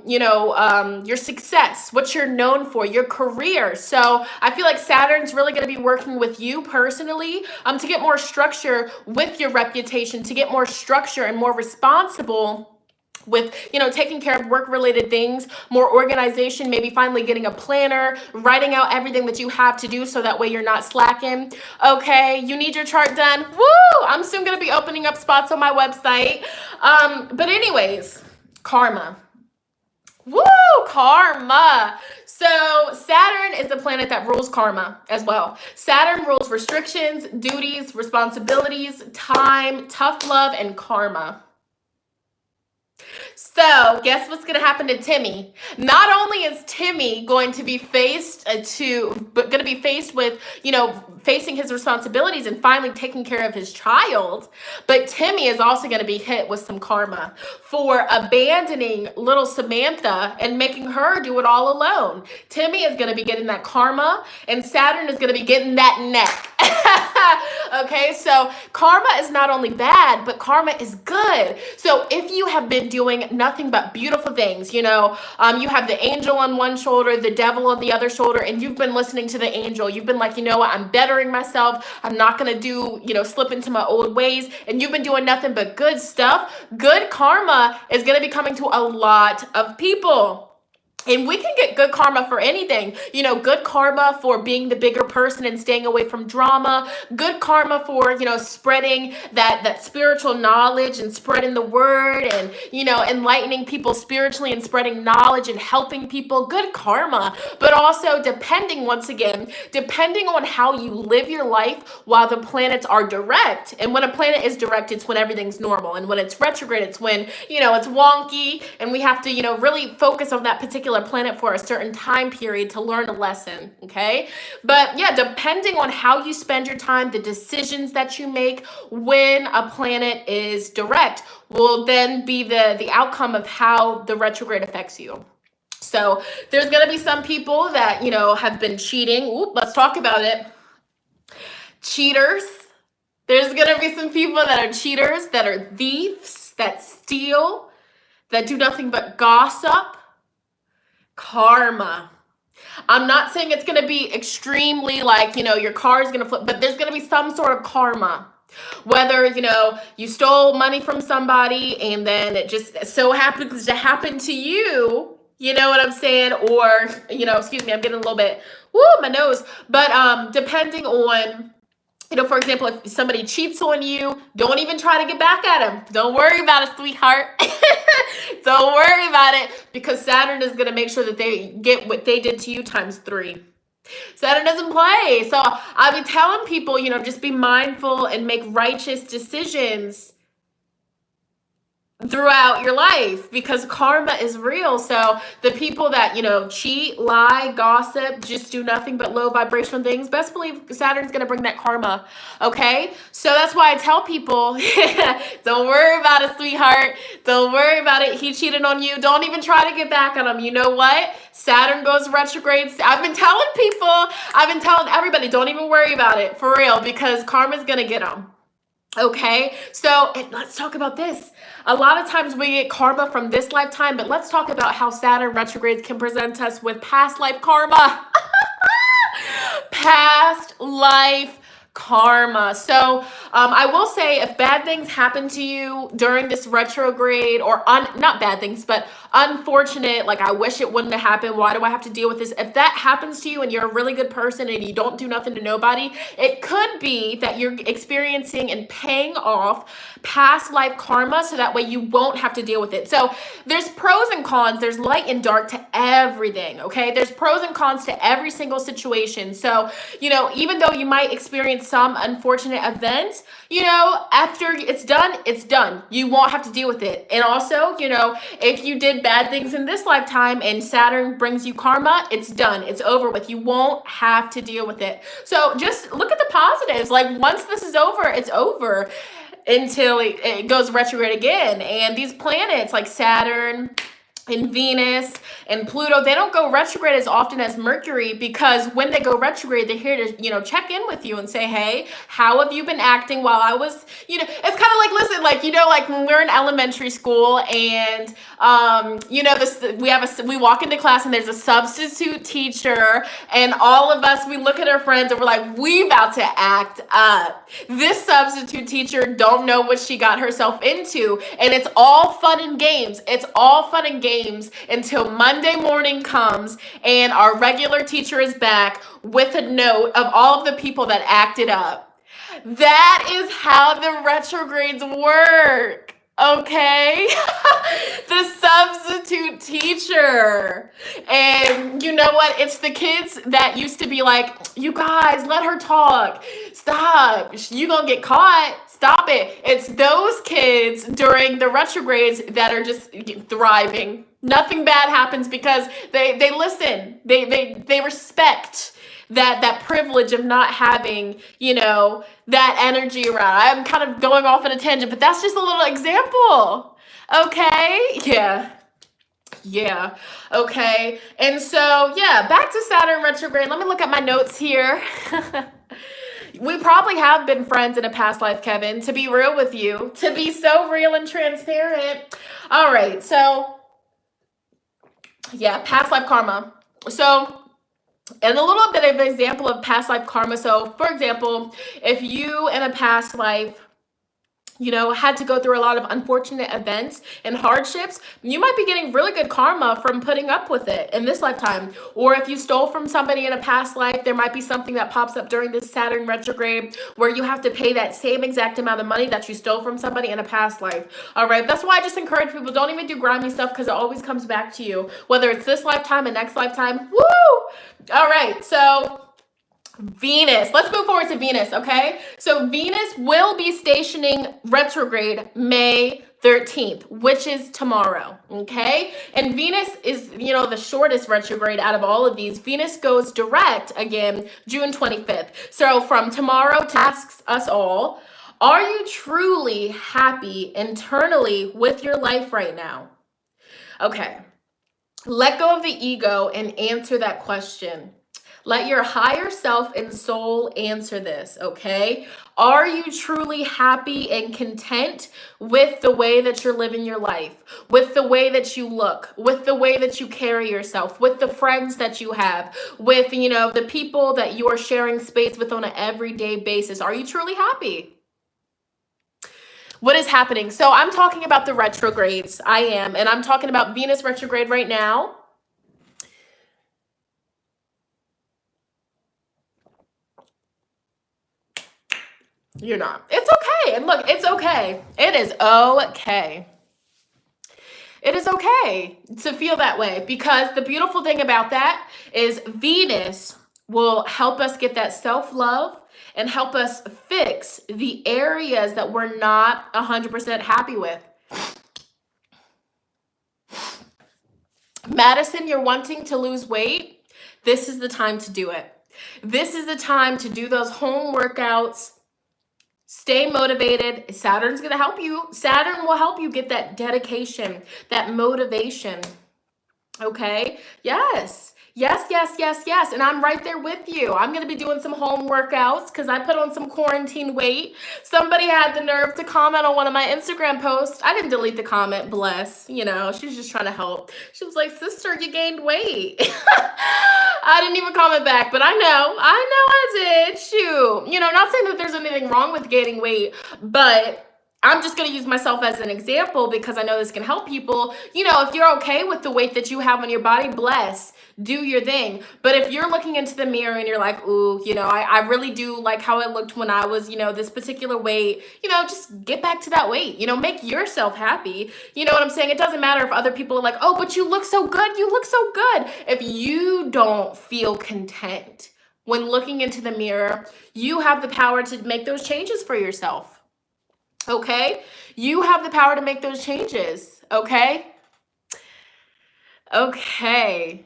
Your success, what you're known for, your career. So I feel like Saturn's really going to be working with you personally to get more structure with your reputation, to get more structure and more responsible with, you know, taking care of work-related things, more organization, maybe finally getting a planner, writing out everything that you have to do so that way you're not slacking. Okay, you need your chart done. Woo! I'm soon going to be opening up spots on my website. But anyways, karma. Woo! Karma. So Saturn is the planet that rules karma as well. Saturn rules restrictions, duties, responsibilities, time, tough love, and karma. So guess what's going to happen to Timmy? Not only is Timmy going to be faced with, you know, facing his responsibilities and finally taking care of his child, but Timmy is also going to be hit with some karma for abandoning little Samantha and making her do it all alone. Timmy is going to be getting that karma, and Saturn is going to be getting that neck. Okay, so karma is not only bad, but karma is good. So if you have been doing nothing but beautiful things, you know, you have the angel on one shoulder, the devil on the other shoulder, and you've been listening to the angel. You've been like, you know what, I'm bettering myself. I'm not going to slip into my old ways. And you've been doing nothing but good stuff. Good karma is going to be coming to a lot of people. And we can get good karma for anything, you know, good karma for being the bigger person and staying away from drama, good karma for, you know, spreading that spiritual knowledge and spreading the word and, you know, enlightening people spiritually and spreading knowledge and helping people, good karma. But also depending on how you live your life while the planets are direct. And when a planet is direct, it's when everything's normal. And when it's retrograde, it's when, you know, it's wonky and we have to, you know, really focus on that particular planet for a certain time period to learn a lesson, okay? But yeah, depending on how you spend your time, the decisions that you make when a planet is direct will then be the outcome of how the retrograde affects you. So there's going to be some people that, you know, have been cheating. Ooh, let's talk about it. Cheaters. There's going to be some people that are cheaters, that are thieves, that steal, that do nothing but gossip. Karma. I'm not saying it's going to be extremely like, you know, your car is going to flip, but there's going to be some sort of karma. Whether, you know, you stole money from somebody and then it just so happens to happen to you, you know what I'm saying? Or, you know, excuse me, I'm getting a little bit, my nose. But depending on, you know, for example, if somebody cheats on you, don't even try to get back at them. Don't worry about it, sweetheart. Don't worry about it, because Saturn is going to make sure that they get what they did to you times 3. Saturn doesn't play. So I've been telling people, you know, just be mindful and make righteous decisions throughout your life, because karma is real. So the people that, you know, cheat, lie, gossip, just do nothing but low vibrational things, best believe Saturn's going to bring that karma. Okay. So that's why I tell people, don't worry about it, sweetheart. Don't worry about it. He cheated on you. Don't even try to get back on him. You know what? Saturn goes retrograde. I've been telling people, I've been telling everybody, don't even worry about it, for real, because karma's going to get them. Okay, so let's talk about this. A lot of times we get karma from this lifetime, but let's talk about how Saturn retrogrades can present us with past life karma. Past life karma. So I will say, if bad things happen to you during this retrograde, or not bad things, but unfortunate, like I wish it wouldn't have happened, why do I have to deal with this? If that happens to you and you're a really good person and you don't do nothing to nobody, it could be that you're experiencing and paying off past life karma, so that way you won't have to deal with it. So there's pros and cons, there's light and dark to everything, okay? There's pros and cons to every single situation. So, you know, even though you might experience experienced some unfortunate events, you know, after it's done, it's done. You won't have to deal with it. And also, you know, if you did bad things in this lifetime and Saturn brings you karma, it's done. It's over with. You won't have to deal with it. So just look at the positives. Like once this is over, it's over until it goes retrograde again. And these planets like Saturn and Venus and Pluto, they don't go retrograde as often as Mercury, because when they go retrograde, they're here to, you know, check in with you and say, hey, how have you been acting while I was, you know, it's kind of like, listen, like, you know, like when we're in elementary school and, you know, we walk into class and there's a substitute teacher and all of us, we look at our friends and we're like, we about to act up. This substitute teacher don't know what she got herself into. And it's all fun and games. It's all fun and games until Monday morning comes and our regular teacher is back with a note of all of the people that acted up. That is how the retrogrades work, okay? The substitute teacher. And you know what? It's the kids that used to be like, you guys, let her talk. Stop. You gonna get caught. Stop it. It's those kids during the retrogrades that are just thriving. Nothing bad happens because they listen. They respect that privilege of not having, you know, that energy around. I'm kind of going off on a tangent, but that's just a little example. Okay? Yeah. Okay. And so, yeah, back to Saturn retrograde. Let me look at my notes here. We probably have been friends in a past life, Kevin, to be real with you, to be so real and transparent. All right. So, yeah, past life karma. So, and a little bit of an example of past life karma. So, for example, if you in a past life, you know, had to go through a lot of unfortunate events and hardships, you might be getting really good karma from putting up with it in this lifetime. Or if you stole from somebody in a past life, there might be something that pops up during this Saturn retrograde where you have to pay that same exact amount of money that you stole from somebody in a past life. All right. That's why I just encourage people, don't even do grimy stuff, because it always comes back to you, whether it's this lifetime and next lifetime. Woo! All right. So Venus. Let's move forward to Venus, okay? So Venus will be stationing retrograde May 13th, which is tomorrow, okay? And Venus is, you know, the shortest retrograde out of all of these. Venus goes direct again June 25th. So from tomorrow, tasks us all. Are you truly happy internally with your life right now? Okay. Let go of the ego and answer that question. Let your higher self and soul answer this, okay? Are you truly happy and content with the way that you're living your life, with the way that you look, with the way that you carry yourself, with the friends that you have, with, you know, the people that you are sharing space with on an everyday basis? Are you truly happy? What is happening? So I'm talking about the retrogrades. I am. And I'm talking about Venus retrograde right now. You're not. It's okay. And look, it's okay. It is okay. It is okay to feel that way, because the beautiful thing about that is Venus will help us get that self-love and help us fix the areas that we're not 100% happy with. Madison, you're wanting to lose weight. This is the time to do it. This is the time to do those home workouts. Stay motivated. Saturn's going to help you. Saturn will help you get that dedication, that motivation. Okay? Yes. Yes, yes, yes, yes. And I'm right there with you. I'm going to be doing some home workouts because I put on some quarantine weight. Somebody had the nerve to comment on one of my Instagram posts. I didn't delete the comment, bless. You know, she was just trying to help. She was like, sister, you gained weight. I didn't even comment back, but I know I did. Shoot. You know, not saying that there's anything wrong with gaining weight, but I'm just going to use myself as an example because I know this can help people. You know, if you're okay with the weight that you have on your body, bless. Do your thing. But if you're looking into the mirror and you're like, ooh, you know, I really do like how it looked when I was, you know, this particular weight, you know, just get back to that weight. You know, make yourself happy. You know what I'm saying? It doesn't matter if other people are like, oh, but you look so good. You look so good. If you don't feel content when looking into the mirror, you have the power to make those changes for yourself. Okay? You have the power to make those changes. Okay? Okay.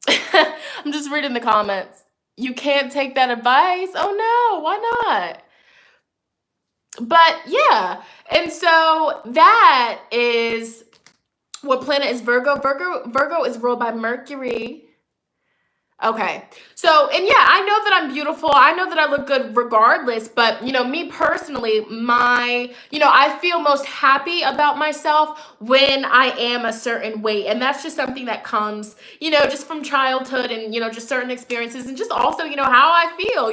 I'm just reading the comments. You can't take that advice? Oh no, why not? But yeah, and so that is what planet is Virgo. Virgo is ruled by Mercury. Okay. So, and yeah, I know that I'm beautiful. I know that I look good regardless, but me personally, I feel most happy about myself when I am a certain weight. And that's just something that comes, just from childhood and, just certain experiences and just also, how I feel,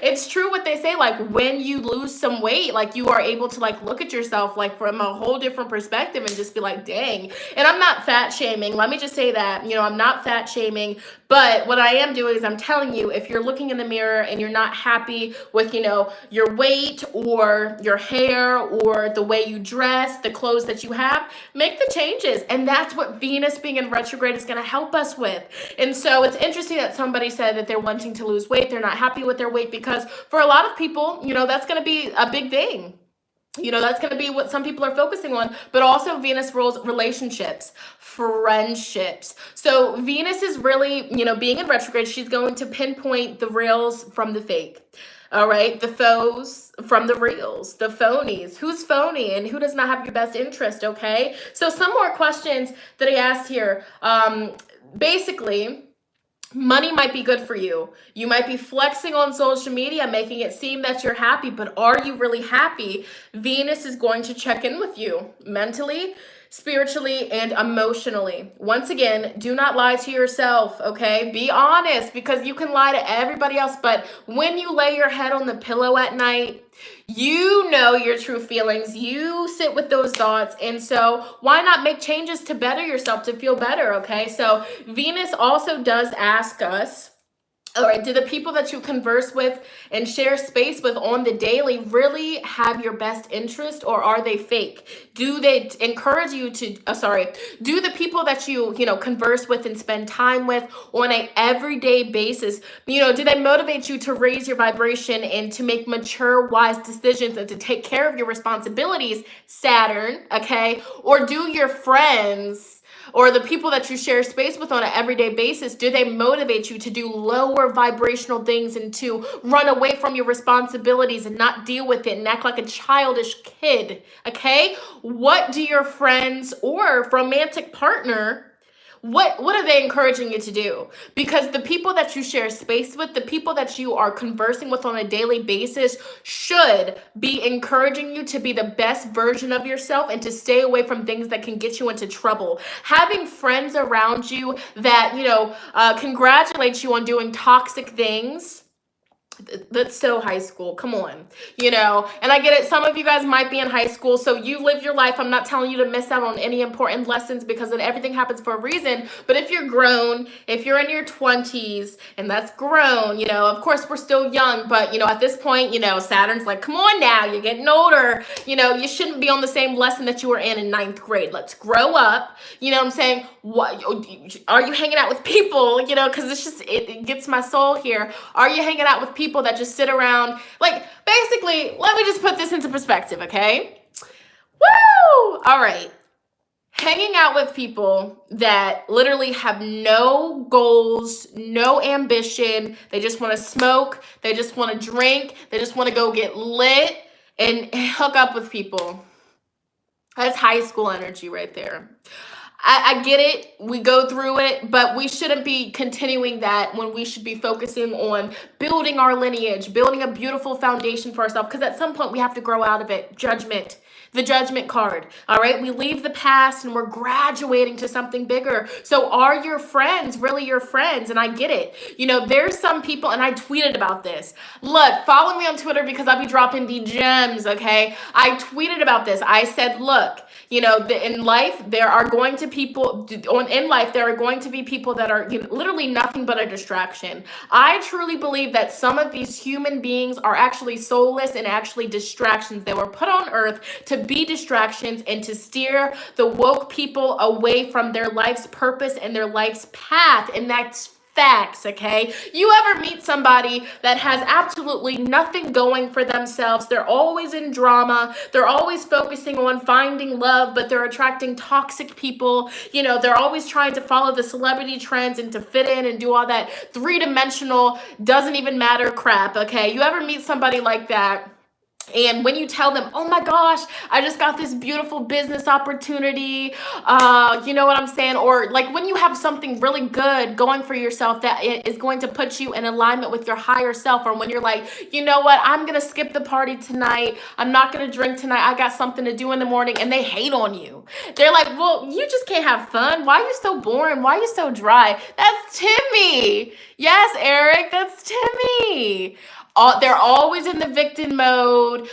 it's true what they say, like when you lose some weight, like you are able to like look at yourself like from a whole different perspective and just be like, dang. And I'm not fat shaming. Let me just say that, I'm not fat shaming, but what I am doing is I'm telling you, if you're looking in the mirror and you're not happy with, your weight or your hair or the way you dress, the clothes that you have, make the changes. And that's what Venus being in retrograde is going to help us with. And so it's interesting that somebody said that they're wanting to lose weight. They're not happy with their weight because for a lot of people, that's going to be a big thing. That's going to be what some people are focusing on, but also Venus rules relationships, friendships. So Venus is really, being in retrograde, she's going to pinpoint the reals from the fake. All right. The foes from the reals, the phonies, who's phony and who does not have your best interest. Okay. So some more questions that I asked here. Basically, money might be good for you. You might be flexing on social media, making it seem that you're happy, but are you really happy? Venus is going to check in with you mentally, spiritually, and emotionally. Once again, do not lie to yourself, okay? Be honest, because you can lie to everybody else, but when you lay your head on the pillow at night, you know your true feelings. You sit with those thoughts. And so why not make changes to better yourself, to feel better, okay? So Venus also does ask us, all right, do the people that you converse with and share space with on the daily really have your best interest, or are they fake? Do they encourage you to, do the people that you converse with and spend time with on an everyday basis, do they motivate you to raise your vibration and to make mature, wise decisions and to take care of your responsibilities, Saturn, okay? Or do your friends or the people that you share space with on an everyday basis, do they motivate you to do lower vibrational things and to run away from your responsibilities and not deal with it and act like a childish kid, okay? What do your friends or romantic partner, what are they encouraging you to do? Because the people that you share space with, the people that you are conversing with on a daily basis should be encouraging you to be the best version of yourself and to stay away from things that can get you into trouble. Having friends around you that, congratulate you on doing toxic things, that's so high school. Come on, and I get it. Some of you guys might be in high school, so you live your life. I'm not telling you to miss out on any important lessons because everything happens for a reason. But if you're grown, if you're in your 20s, and that's grown, of course we're still young, but at this point, Saturn's like, come on now, you're getting older. You shouldn't be on the same lesson that you were in ninth grade. Let's grow up. I'm saying? What are you hanging out with people? Because it's just it gets my soul here. Are you hanging out with people that just sit around? Like, basically, let me just put this into perspective, okay? Woo! All right. Hanging out with people that literally have no goals, no ambition. They just want to smoke. They just want to drink. They just want to go get lit and hook up with people. That's high school energy right there. I get it. We go through it, but we shouldn't be continuing that when we should be focusing on building our lineage, building a beautiful foundation for ourselves, because at some point we have to grow out of it. Judgment. The judgment card. All right. We leave the past and we're graduating to something bigger. So are your friends really your friends? And I get it. There's some people, and I tweeted about this. Look, follow me on Twitter because I'll be dropping the gems. Okay. I tweeted about this. I said, look, in life, there are going to be people that are literally nothing but a distraction. I truly believe that some of these human beings are actually soulless and actually distractions. They were put on earth to be distractions and to steer the woke people away from their life's purpose and their life's path. And that's facts, okay? You ever meet somebody that has absolutely nothing going for themselves? They're always in drama. They're always focusing on finding love, but they're attracting toxic people. You know, they're always trying to follow the celebrity trends and to fit in and do all that three-dimensional, doesn't even matter crap, okay? You ever meet somebody like that? And when you tell them, oh my gosh, I just got this beautiful business opportunity, you know what I'm saying? Or like when you have something really good going for yourself that is going to put you in alignment with your higher self, or when you're like, you know what, I'm going to skip the party tonight. I'm not going to drink tonight. I got something to do in the morning, and they hate on you. They're like, well, you just can't have fun. Why are you so boring? Why are you so dry? That's Timmy. Yes, Eric, that's Timmy. They're always in the victim mode.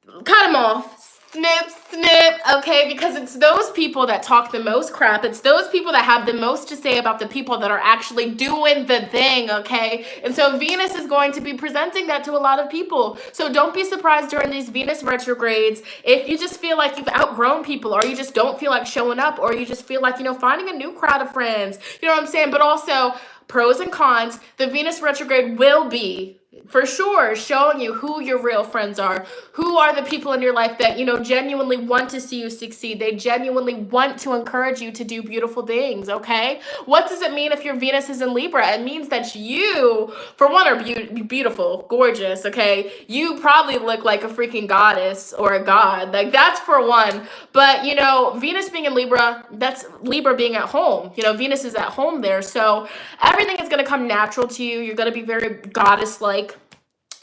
Cut them off. Snip, snip, okay? Because it's those people that talk the most crap. It's those people that have the most to say about the people that are actually doing the thing, okay? And so Venus is going to be presenting that to a lot of people. So don't be surprised during these Venus retrogrades if you just feel like you've outgrown people, or you just don't feel like showing up, or you just feel like, you know, finding a new crowd of friends. You know what I'm saying? But also, pros and cons, the Venus retrograde will be for sure showing you who your real friends are, who are the people in your life that, you know, genuinely want to see you succeed. They genuinely want to encourage you to do beautiful things, okay? What does it mean if your Venus is in Libra? It means that you, for one, are beautiful, gorgeous, okay? You probably look like a freaking goddess or a god. Like, that's for one. But, you know, Venus being in Libra, that's Libra being at home. You know, Venus is at home there. So everything is going to come natural to you. You're going to be very goddess-like,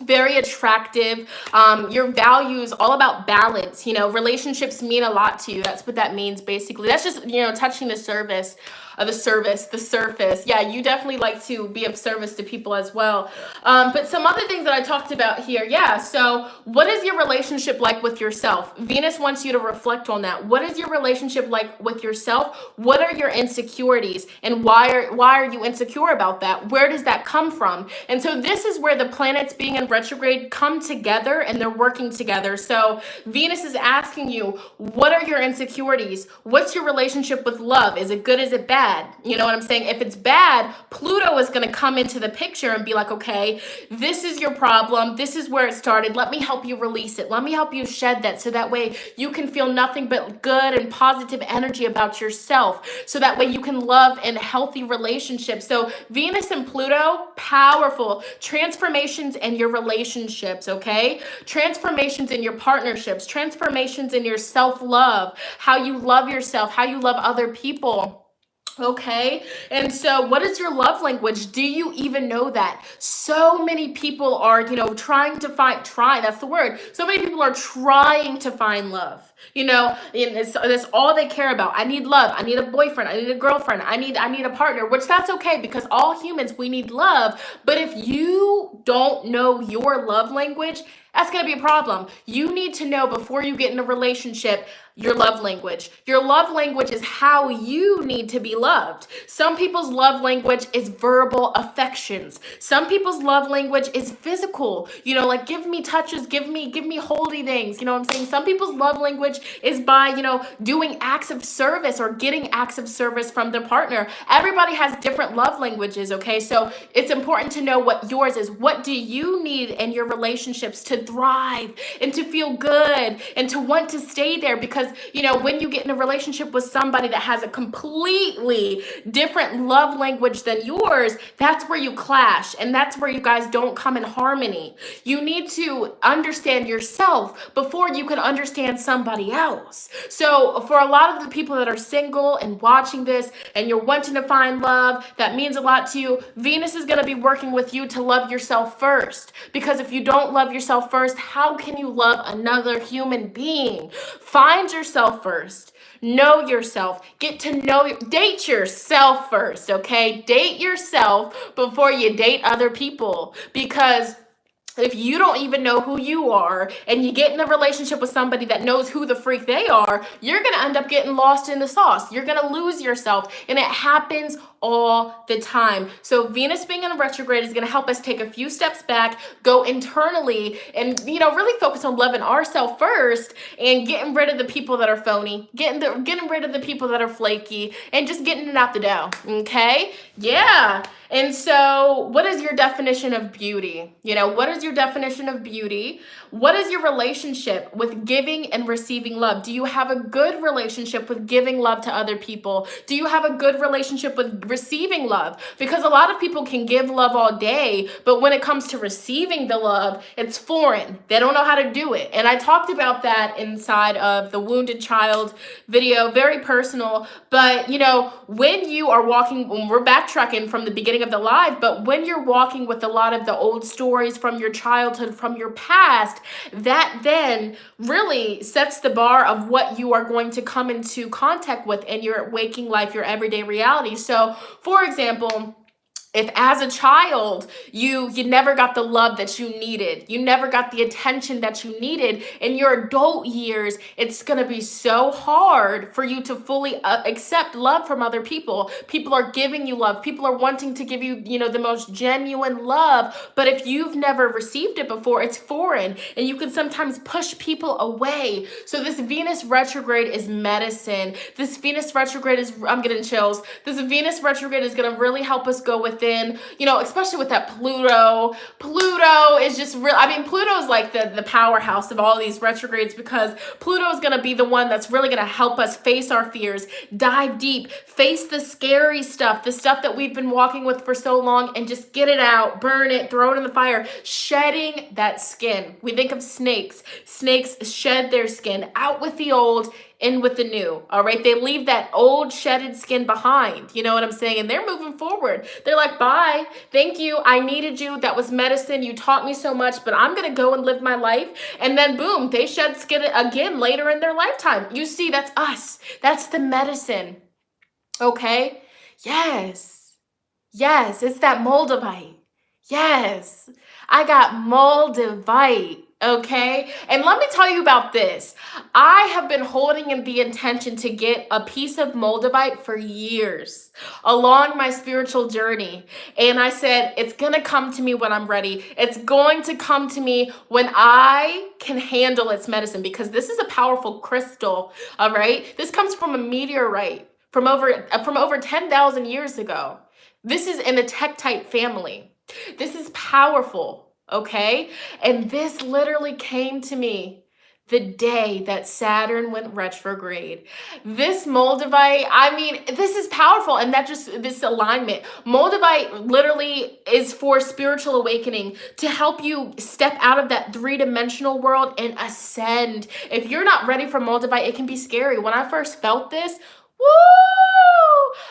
very attractive. Your values all about balance. You know, relationships mean a lot to you. That's what that means, basically. That's just, you know, touching the surface. The surface. Yeah, you definitely like to be of service to people as well. But some other things that I talked about here. Yeah, so what is your relationship like with yourself? Venus wants you to reflect on that. What is your relationship like with yourself? What are your insecurities? And why are you insecure about that? Where does that come from? And so this is where the planets being in retrograde come together, and they're working together. So Venus is asking you, what are your insecurities? What's your relationship with love? Is it good? Is it bad? You know what I'm saying? If it's bad, Pluto is going to come into the picture and be like, okay, this is your problem. This is where it started. Let me help you release it. Let me help you shed that, so that way you can feel nothing but good and positive energy about yourself. So that way you can love in healthy relationships. So Venus and Pluto, powerful transformations in your relationships, okay? Transformations in your partnerships, transformations in your self-love, how you love yourself, how you love other people. Okay, and so what is your love language? Do you even know that? So many people are, you know, that's the word. So many people are trying to find love. You know, and that's all they care about. I need love. I need a boyfriend. I need a girlfriend. I need a partner, which that's okay, because all humans, we need love. But if you don't know your love language, that's going to be a problem. You need to know, before you get in a relationship, your love language. Your love language is how you need to be loved. Some people's love language is verbal affections. Some people's love language is physical. You know, like, give me touches, give me holy things. You know what I'm saying? Some people's love language is by, you know, doing acts of service or getting acts of service from their partner. Everybody has different love languages, okay? So it's important to know what yours is. What do you need in your relationships to thrive and to feel good and to want to stay there? Because, you know, when you get in a relationship with somebody that has a completely different love language than yours, that's where you clash, and that's where you guys don't come in harmony. You need to understand yourself before you can understand somebody else. So for a lot of the people that are single and watching this and you're wanting to find love, that means a lot to you. Venus is going to be working with you to love yourself first, because if you don't love yourself first, how can you love another human being? Find yourself first. Know yourself. Get to know, date yourself first, okay? Date yourself before you date other people, because if you don't even know who you are and you get in a relationship with somebody that knows who the freak they are, you're going to end up getting lost in the sauce. You're going to lose yourself, and it happens all the time. So Venus being in a retrograde is going to help us take a few steps back, go internally, and really focus on loving ourselves first and getting rid of the people that are phony, getting rid of the people that are flaky, and just getting it out the dough. Okay? Yeah. And so what is your definition of beauty? What is your definition of beauty? What is your relationship with giving and receiving love? Do you have a good relationship with giving love to other people? Do you have a good relationship with receiving love? Because a lot of people can give love all day, but when it comes to receiving the love, it's foreign. They don't know how to do it. And I talked about that inside of the Wounded Child video, very personal. But, when you are walking, when we're backtracking from the beginning of the live, but when you're walking with a lot of the old stories from your childhood, from your past, that then really sets the bar of what you are going to come into contact with in your waking life, your everyday reality. So, for example, if as a child, you never got the love that you needed, you never got the attention that you needed, in your adult years, it's going to be so hard for you to fully accept love from other people. People are giving you love. People are wanting to give you, the most genuine love. But if you've never received it before, it's foreign, and you can sometimes push people away. So this Venus retrograde is medicine. This Venus retrograde is, I'm getting chills. This Venus retrograde is going to really help us go within, especially with that Pluto. Pluto is just real. Pluto is like the powerhouse of all these retrogrades, because Pluto is going to be the one that's really going to help us face our fears, dive deep, face the scary stuff, the stuff that we've been walking with for so long, and just get it out, burn it, throw it in the fire, shedding that skin. We think of snakes. Snakes shed their skin, out with the old, in with the new. All right. They leave that old shedded skin behind. You know what I'm saying? And they're moving forward. They're like, bye. Thank you. I needed you. That was medicine. You taught me so much, but I'm going to go and live my life. And then boom, they shed skin again later in their lifetime. You see, that's us. That's the medicine. Okay. Yes. Yes. It's that Moldavite. Yes. I got Moldavite. Okay. And let me tell you about this. I have been holding in the intention to get a piece of Moldavite for years along my spiritual journey. And I said, it's going to come to me when I'm ready. It's going to come to me when I can handle its medicine, because this is a powerful crystal. All right. This comes from a meteorite from over 10,000 years ago. This is in the Tektite family. This is powerful. Okay. And this literally came to me the day that Saturn went retrograde. This Moldavite, this is powerful. And this alignment. Moldavite literally is for spiritual awakening, to help you step out of that three-dimensional world and ascend. If you're not ready for Moldavite, it can be scary. When I first felt this, woo!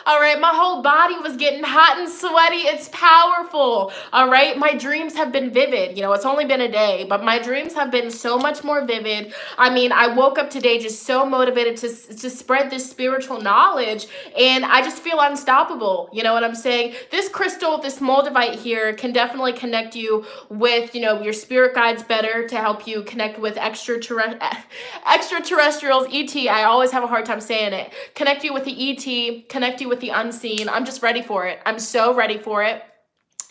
All right, my whole body was getting hot and sweaty. It's powerful. All right, my dreams have been vivid. It's only been a day, but my dreams have been so much more vivid. I woke up today just so motivated to spread this spiritual knowledge, and I just feel unstoppable. You know what I'm saying? This crystal, this Moldavite here, can definitely connect you with, your spirit guides better, to help you connect with extraterrestrials, ET. I always have a hard time saying it. Connect you with the ET, connect you with the unseen. I'm just ready for it. I'm so ready for it.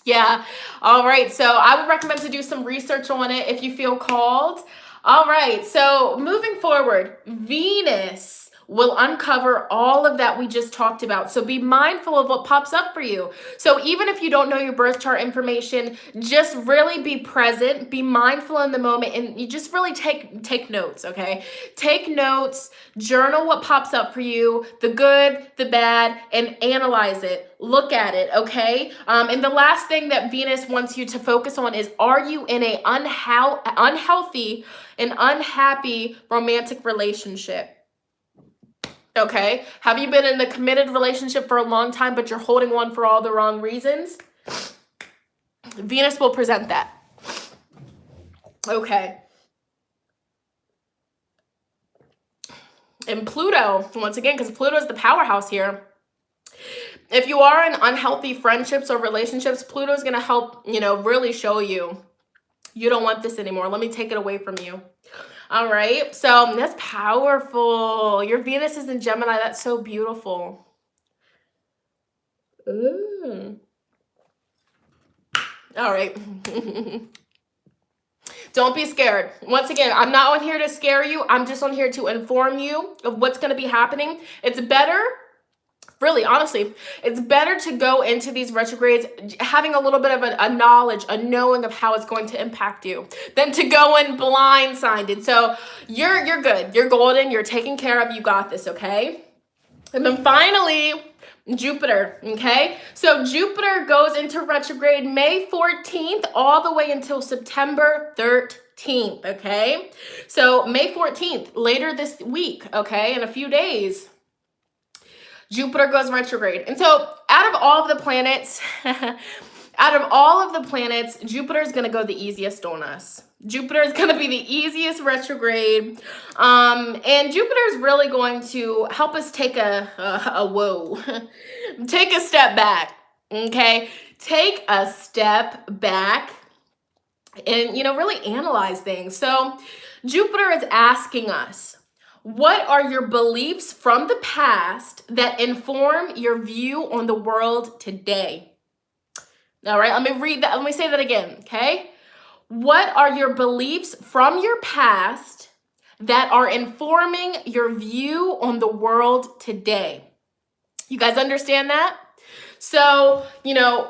Yeah. All right. So I would recommend to do some research on it if you feel called. All right. So moving forward, Venus will uncover all of that we just talked about. So be mindful of what pops up for you. So even if you don't know your birth chart information, just really be present, be mindful in the moment, and you just really take notes, okay? Take notes, journal what pops up for you, the good, the bad, and analyze it. Look at it, okay? And the last thing that Venus wants you to focus on is, are you in an unhealthy and unhappy romantic relationship? Okay. Have you been in a committed relationship for a long time, but you're holding on for all the wrong reasons? Venus will present that. Okay. And Pluto, once again, because Pluto is the powerhouse here. If you are in unhealthy friendships or relationships, Pluto is going to help, really show you don't want this anymore. Let me take it away from you. All right. So that's powerful. Your Venus is in Gemini. That's so beautiful. Ooh. All right. Don't be scared. Once again, I'm not on here to scare you. I'm just on here to inform you of what's going to be happening. It's better, really, honestly, it's better to go into these retrogrades having a little bit of a knowledge, a knowing of how it's going to impact you than to go in blindsided. So you're good. You're golden. You're taken care of. You got this, okay? And then finally, Jupiter, okay? So Jupiter goes into retrograde May 14th all the way until September 13th, okay? So May 14th, later this week, okay, in a few days, Jupiter goes retrograde. And so out of all of the planets, Jupiter is going to go the easiest on us. Jupiter is going to be the easiest retrograde. And Jupiter is really going to help us take take a step back, okay? Take a step back and, really analyze things. So Jupiter is asking us, what are your beliefs from the past that inform your view on the world today? All right, let me read that. Let me say that again, okay? What are your beliefs from your past that are informing your view on the world today? You guys understand that? So,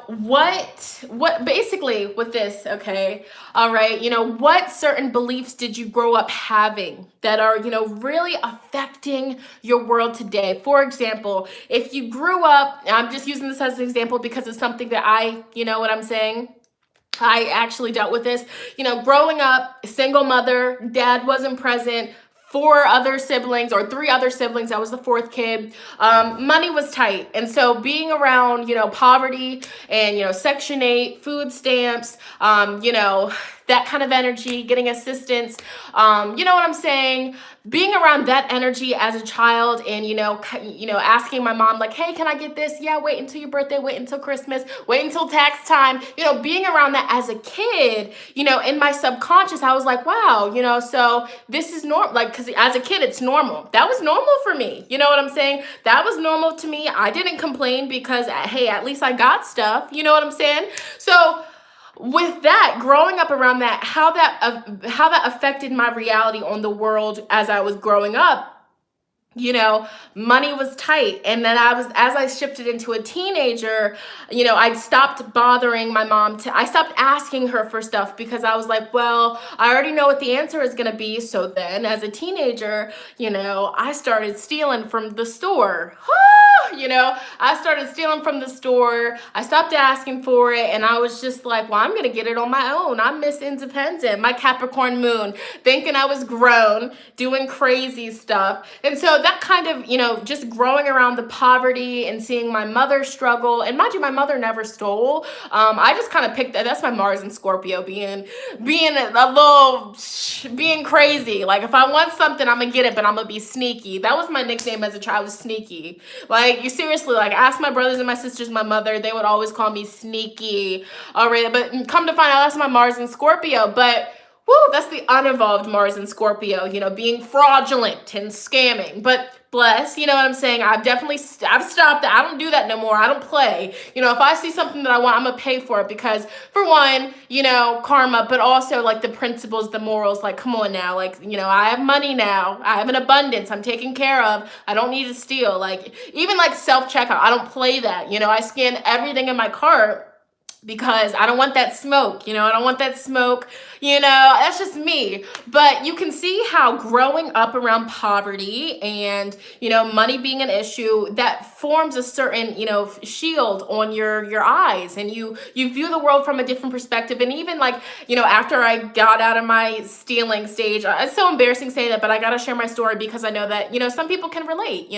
what basically with this, okay, all right, what certain beliefs did you grow up having that are, really affecting your world today? For example, if you grew up, I'm just using this as an example because it's something that I actually dealt with this, growing up, single mother, dad wasn't present, 4 other siblings or 3 other siblings. I was the 4th kid. Money was tight. And so being around, poverty and, Section 8, food stamps, that kind of energy, getting assistance, you know what I'm saying? Being around that energy as a child and, asking my mom like, hey, can I get this? Yeah, wait until your birthday, wait until Christmas, wait until tax time, being around that as a kid, in my subconscious, I was like, wow, so this is normal, like, because as a kid, it's normal. That was normal for me. You know what I'm saying? That was normal to me. I didn't complain because, hey, at least I got stuff. You know what I'm saying? So with that, growing up around that, how that affected my reality on the world as I was growing up, money was tight. And then as I shifted into a teenager, I stopped bothering my mom I stopped asking her for stuff because I was like, well, I already know what the answer is going to be. So then as a teenager, I started stealing from the store. I started stealing from the store. I stopped asking for it. And I was just like, well, I'm going to get it on my own. I'm Miss Independent, my Capricorn moon, thinking I was grown, doing crazy stuff. And so that kind of, just growing around the poverty and seeing my mother struggle. And mind you, my mother never stole. I just kind of picked that's my Mars and Scorpio being crazy. Like if I want something, I'm going to get it, but I'm going to be sneaky. That was my nickname as a child, was sneaky. Like you seriously, like ask my brothers and my sisters, my mother, they would always call me sneaky. All right. But come to find out that's my Mars and Scorpio. But woo, that's the unevolved Mars and Scorpio, being fraudulent and scamming. But bless, you know what I'm saying? I've stopped that. I don't do that no more. I don't play. If I see something that I want, I'm going to pay for it because for one, karma, but also like the principles, the morals, like, come on now. Like, I have money now. I have an abundance. I'm taken care of. I don't need to steal. Like even like self-checkout. I don't play that. I scan everything in my cart because I don't want that smoke, I don't want that smoke, that's just me. But you can see how growing up around poverty and, money being an issue, that forms a certain, shield on your eyes, and you view the world from a different perspective. And even like, after I got out of my stealing stage, it's so embarrassing saying that, but I got to share my story because I know that, some people can relate,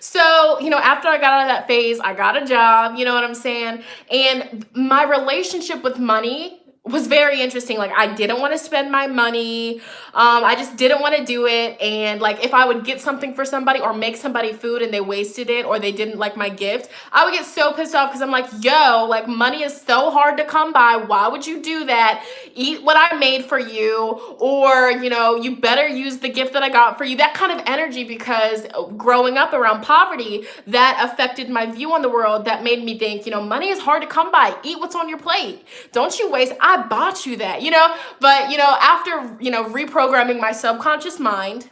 So, after I got out of that phase, I got a job, you know what I'm saying? And my relationship with money was very interesting. Like, I didn't want to spend my money. I just didn't want to do it. And like, if I would get something for somebody or make somebody food and they wasted it or they didn't like my gift, I would get so pissed off because I'm like, yo, like, money is so hard to come by. Why would you do that? Eat what I made for you, or, you know, you better use the gift that I got for you. That kind of energy, because growing up around poverty, that affected my view on the world. That made me think, you know, money is hard to come by. Eat what's on your plate. Don't you waste. I bought you that, you know. But, you know, after, you know, reprogramming my subconscious mind,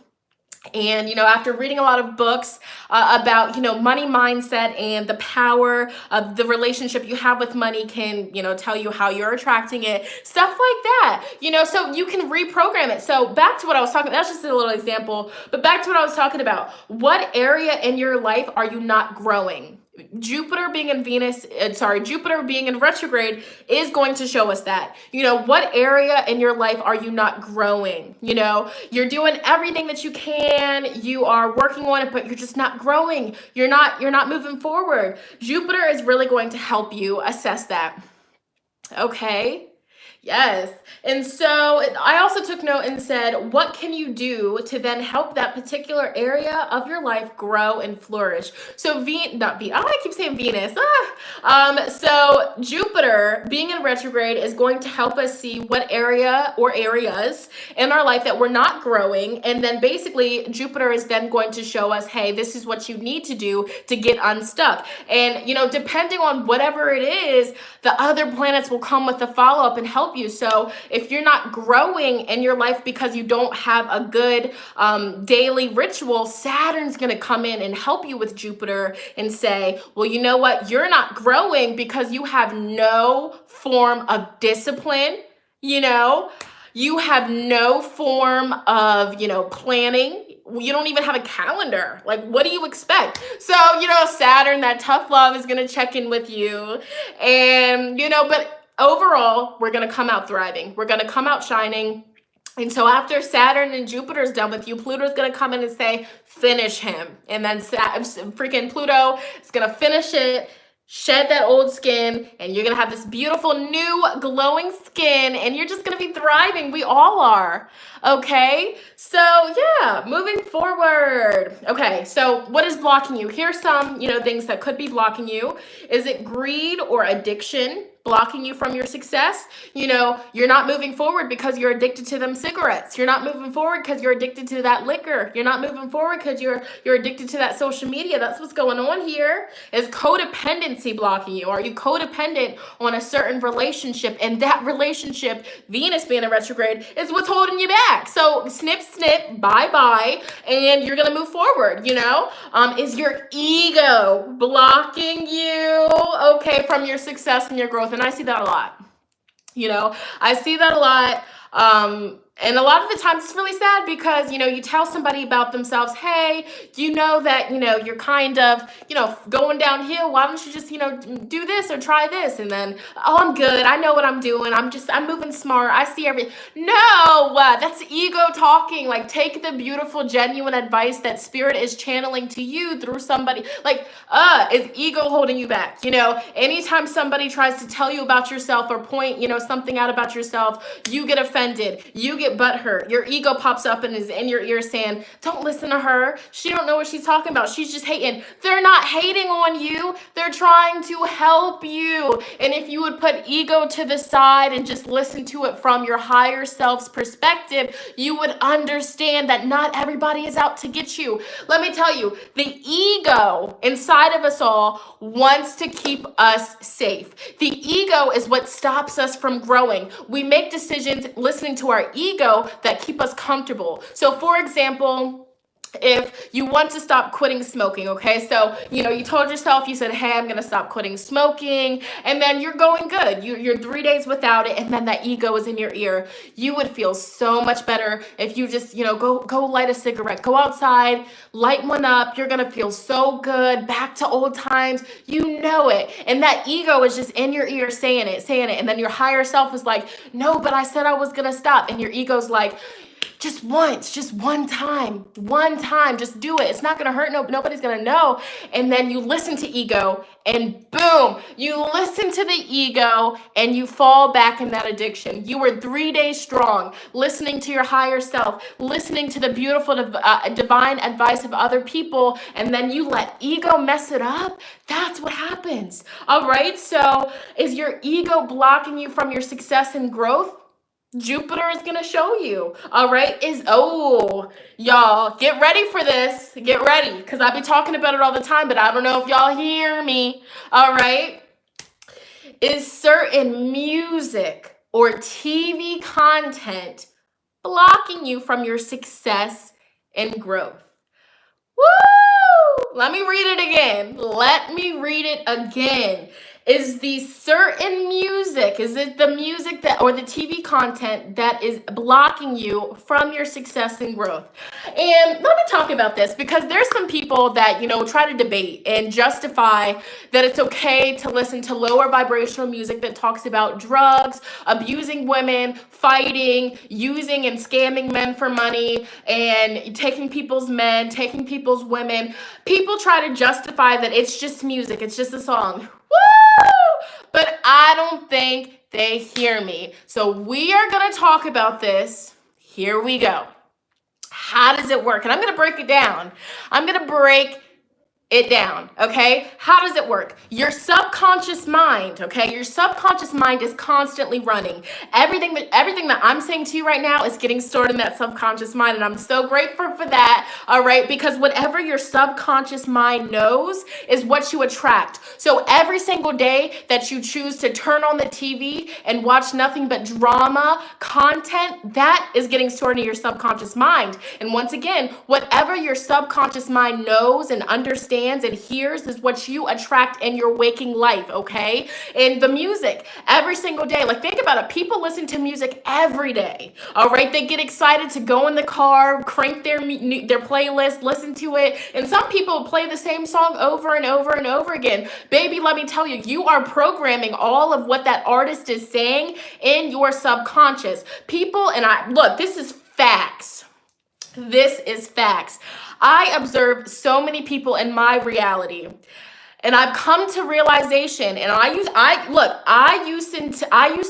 and, you know, after reading a lot of books about, you know, money mindset and the power of the relationship you have with money can, you know, tell you how you're attracting it, stuff like that, you know, so you can reprogram it. So back to what I was talking about, that's just a little example, but back to what I was talking about. What area in your life are you not growing? Jupiter being in Jupiter being in retrograde is going to show us that. You know, what area in your life are you not growing? You know, you're doing everything that you can, you are working on it, but you're just not growing. You're not moving forward. Jupiter is really going to help you assess that. Okay. Yes. And so I also took note and said, what can you do to then help that particular area of your life grow and flourish? So I keep saying Venus. So Jupiter being in retrograde is going to help us see what area or areas in our life that we're not growing. And then basically Jupiter is then going to show us, hey, this is what you need to do to get unstuck. And, you know, depending on whatever it is, the other planets will come with the follow-up and help you. So if you're not growing in your life because you don't have a good daily ritual, Saturn's going to come in and help you with Jupiter and say, well, you know what? You're not growing because you have no form of discipline, you know? You have no form of, you know, planning. You don't even have a calendar. Like, what do you expect? So, you know, Saturn, that tough love, is going to check in with you. And, you know, but overall, we're going to come out thriving. We're going to come out shining. And so after Saturn and Jupiter's done with you, Pluto's going to come in and say, finish him. And then freaking Pluto is going to finish it, shed that old skin, and you're going to have this beautiful new glowing skin, and you're just going to be thriving. We all are. Okay. So yeah, moving forward. Okay. So what is blocking you? Here's some, you know, things that could be blocking you. Is it greed or addiction blocking you from your success? You know, you're not moving forward because you're addicted to them cigarettes. You're not moving forward because you're addicted to that liquor. You're not moving forward because you're addicted to that social media. That's what's going on here. Is codependency blocking you? Are you codependent on a certain relationship, and that relationship, Venus being a retrograde, is what's holding you back? So snip, snip, bye-bye, and you're going to move forward, you know? Is your ego blocking you, okay, from your success and your growth? And I see that a lot. You know, I see that a lot. And a lot of the times it's really sad because, you know, you tell somebody about themselves, hey, you know that, you know, you're kind of, you know, going downhill. Why don't you just, you know, do this or try this? And then, oh, I'm good. I know what I'm doing. I'm moving smart. I see everything. No, that's ego talking. Like, take the beautiful, genuine advice that spirit is channeling to you through somebody. Like, is ego holding you back? You know, anytime somebody tries to tell you about yourself or point, you know, something out about yourself, you get offended. You get butthurt. Your ego pops up and is in your ear saying, don't listen to her. She don't know what she's talking about. She's just hating. They're not hating on you. They're trying to help you. And if you would put ego to the side and just listen to it from your higher self's perspective, you would understand that not everybody is out to get you. Let me tell you, the ego inside of us all wants to keep us safe. The ego is what stops us from growing. We make decisions listening to our ego that keep us comfortable. So for example, if you want to stop quitting smoking, okay? So, you know, you told yourself, you said, hey, I'm going to stop quitting smoking. And then you're going good. You're 3 days without it. And then that ego is in your ear. You would feel so much better if you just, you know, go light a cigarette, go outside, light one up. You're going to feel so good, back to old times. You know it. And that ego is just in your ear saying it. And then your higher self is like, no, but I said I was going to stop. And your ego's like, just once, just one time, just do it. It's not gonna hurt, nobody's gonna know. And then you listen to ego and boom, you listen to the ego and you fall back in that addiction. You were 3 days strong, listening to your higher self, listening to the beautiful divine advice of other people, and then you let ego mess it up. That's what happens. All right, so is your ego blocking you from your success and growth? Jupiter is going to show you, all right, y'all, get ready for this, get ready, because I be talking about it all the time, but I don't know if y'all hear me, all right, is certain music or TV content blocking you from your success and growth? Woo! Let me read it again. Is the certain music, is it the music that, or the TV content that is blocking you from your success and growth? And let me talk about this, because there's some people that, try to debate and justify that it's okay to listen to lower vibrational music that talks about drugs, abusing women, fighting, using and scamming men for money, and taking people's men, taking people's women. People try to justify that it's just music, it's just a song. Woo! But I don't think they hear me. So we are going to talk about this. Here we go. How does it work? And I'm going to break it down. Okay? How does it work? Your subconscious mind, okay? Your subconscious mind is constantly running. Everything that I'm saying to you right now is getting stored in that subconscious mind, and I'm so grateful for that, all right? Because whatever your subconscious mind knows is what you attract. So every single day that you choose to turn on the TV and watch nothing but drama content, that is getting stored in your subconscious mind. And once again, whatever your subconscious mind knows and understands and hears is what you attract in your waking life, okay? And the music, every single day, like think about it, people listen to music every day, all right? They get excited to go in the car, crank their playlist, listen to it, and some people play the same song over and over and over again. Baby, let me tell you, you are programming all of what that artist is saying in your subconscious. People, look, this is facts. This is facts. I observe so many people in my reality, and I've come to realization, and I used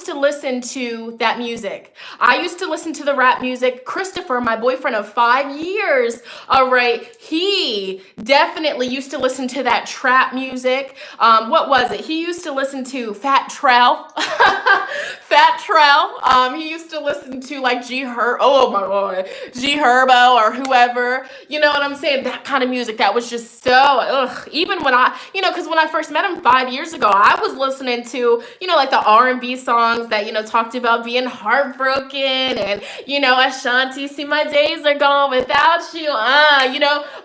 to listen to that music. I used to listen to the rap music. Christopher, my boyfriend of 5 years, all right, he definitely used to listen to that trap music. What was it? He used to listen to Fat Trell. Fat Trell. He used to listen to like G Herbo or whoever. You know what I'm saying? That kind of music that was just so, even when because when I first met him 5 years ago, I was listening to, like the R&B songs that, talked about being heartbroken and, Ashanti, see my days are gone without you,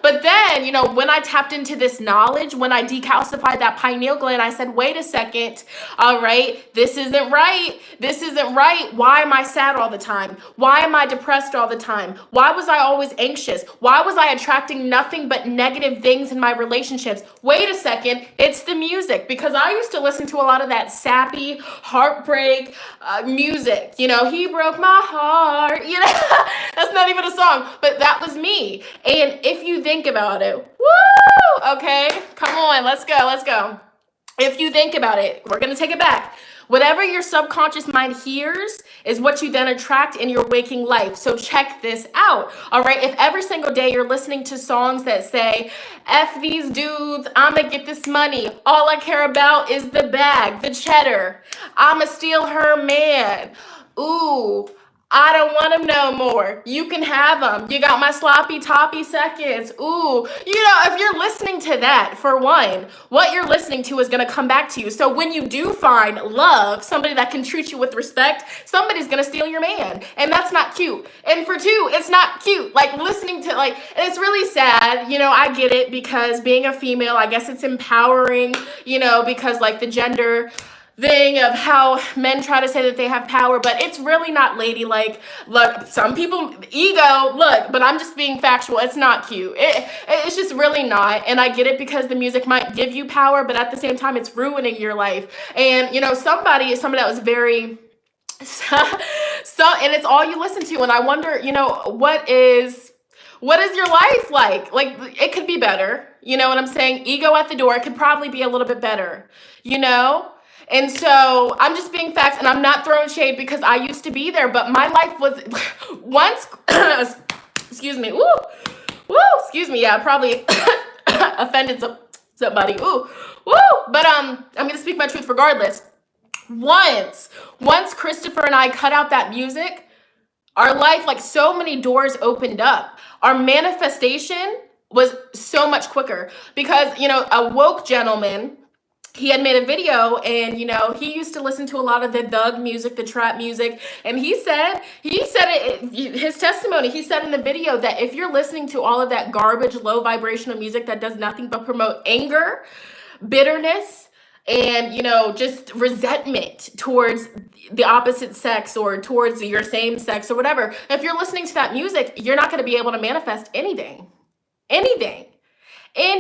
But then, when I tapped into this knowledge, when I decalcified that pineal gland, I said, wait a second, all right, this isn't right. This isn't right. Why am I sad all the time? Why am I depressed all the time? Why was I always anxious? Why was I attracting nothing but negative things in my relationships? Wait a second. It's the music, because I used to listen to a lot of that sappy heartbreak music. He broke my heart. That's not even a song, but that was me. And if you think about it, woo, okay, come on, let's go. If you think about it, we're going to take it back. Whatever your subconscious mind hears is what you then attract in your waking life. So check this out, all right? If every single day you're listening to songs that say, F these dudes, I'ma get this money. All I care about is the bag, the cheddar. I'ma steal her man. Ooh, I don't want him no more. You can have him. You got my sloppy toppy seconds. Ooh, if you're listening to that, for one, what you're listening to is going to come back to you. So when you do find love, somebody that can treat you with respect, somebody's going to steal your man. And that's not cute. And for two, it's not cute. Like listening to and it's really sad. I get it, because being a female, I guess it's empowering, because the gender thing of how men try to say that they have power, but it's really not ladylike. Look, some people, ego, but I'm just being factual. It's not cute. It's just really not. And I get it, because the music might give you power, but at the same time, it's ruining your life. And, somebody that was very And it's all you listen to. And I wonder, what is your life like? Like, it could be better. You know what I'm saying? Ego at the door. It could probably be a little bit better, And so I'm just being facts, and I'm not throwing shade because I used to be there, but my life was once, excuse me, excuse me. Yeah, I probably offended somebody. But I'm going to speak my truth regardless. Once Christopher and I cut out that music, our life, like, so many doors opened up. Our manifestation was so much quicker because, a woke gentleman, he had made a video, and, he used to listen to a lot of the thug music, the trap music. And he said his testimony, he said in the video that if you're listening to all of that garbage, low vibrational music that does nothing but promote anger, bitterness, and, just resentment towards the opposite sex or towards your same sex or whatever, if you're listening to that music, you're not going to be able to manifest anything. And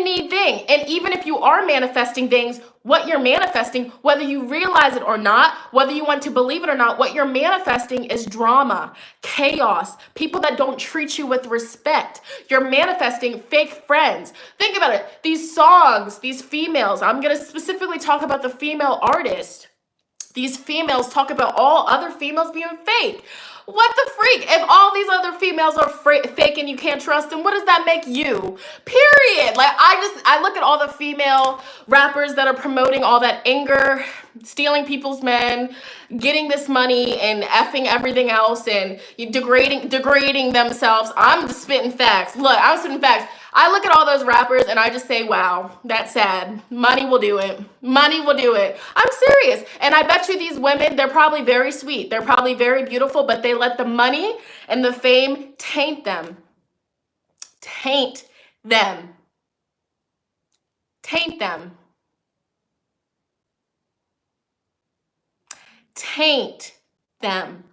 even if you are manifesting things, what you're manifesting, whether you realize it or not, whether you want to believe it or not, what you're manifesting is drama, chaos, people that don't treat you with respect. You're manifesting fake friends. Think about it. These songs, these females, I'm going to specifically talk about the female artist. These females talk about all other females being fake. What the freak? If all these other females are fake and you can't trust them, what does that make you? Period. Like, I look at all the female rappers that are promoting all that anger, stealing people's men, getting this money and effing everything else and degrading themselves. I'm just spitting facts. Look, I'm spitting facts. I look at all those rappers and I just say, wow, that's sad. Money will do it. Money will do it. I'm serious. And I bet you these women, they're probably very sweet. They're probably very beautiful, but they let the money and the fame taint them. Taint them. Taint them. Taint them.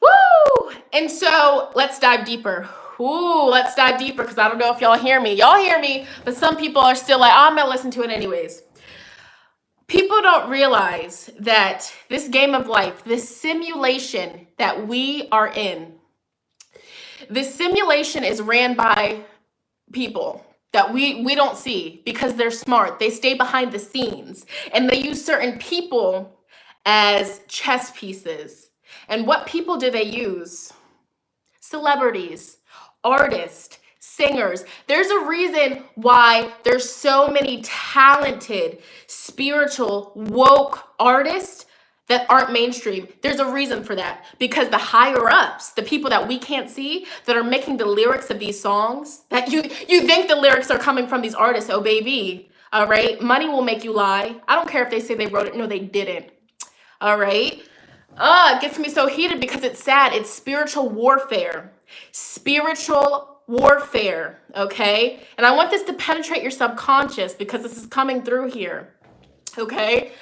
Woo! And so let's dive deeper. Let's dive deeper because I don't know if y'all hear me. Y'all hear me, but some people are still like, oh, I'm going to listen to it anyways. People don't realize that this game of life, this simulation that we are in, this simulation is ran by people that we don't see because they're smart. They stay behind the scenes and they use certain people as chess pieces. And what people do they use? Celebrities, artists, singers. There's a reason why there's so many talented, spiritual, woke artists that aren't mainstream. There's a reason for that. Because the higher ups, the people that we can't see, that are making the lyrics of these songs, that you think the lyrics are coming from these artists, oh baby, all right? Money will make you lie. I don't care if they say they wrote it. No, they didn't. All right? It gets me so heated because it's sad. It's spiritual warfare. Spiritual warfare, okay? And I want this to penetrate your subconscious because this is coming through here, okay?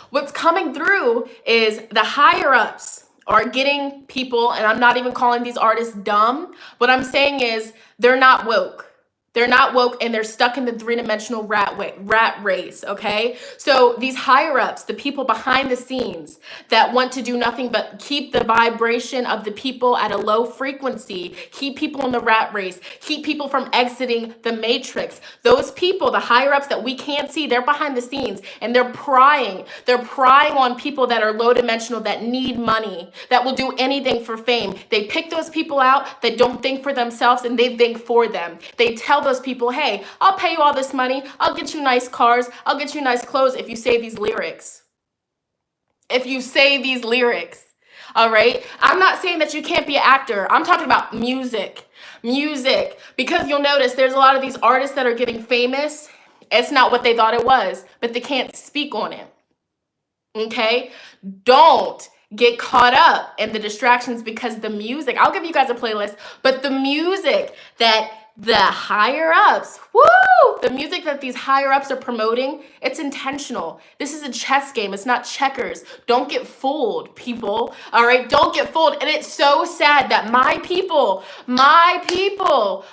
What's coming through is the higher ups are getting people, and I'm not even calling these artists dumb. What I'm saying is they're not woke. They're not woke and they're stuck in the three-dimensional rat race, okay? So these higher ups, the people behind the scenes that want to do nothing but keep the vibration of the people at a low frequency, keep people in the rat race, keep people from exiting the matrix. Those people, the higher ups that we can't see, they're behind the scenes and they're prying. They're prying on people that are low dimensional, that need money, that will do anything for fame. They pick those people out that don't think for themselves and they think for them. They tell those people, hey, I'll pay you all this money. I'll get you nice cars. I'll get you nice clothes if you say these lyrics. If you say these lyrics, all right? I'm not saying that you can't be an actor. I'm talking about music. Music. Because you'll notice there's a lot of these artists that are getting famous. It's not what they thought it was, but they can't speak on it. Okay? Don't get caught up in the distractions because the music, I'll give you guys a playlist, but the music that the higher ups, the music that these higher ups are promoting, it's intentional. This is a chess game. It's not checkers. Don't get fooled, people. All right? Don't get fooled. And it's so sad that my people,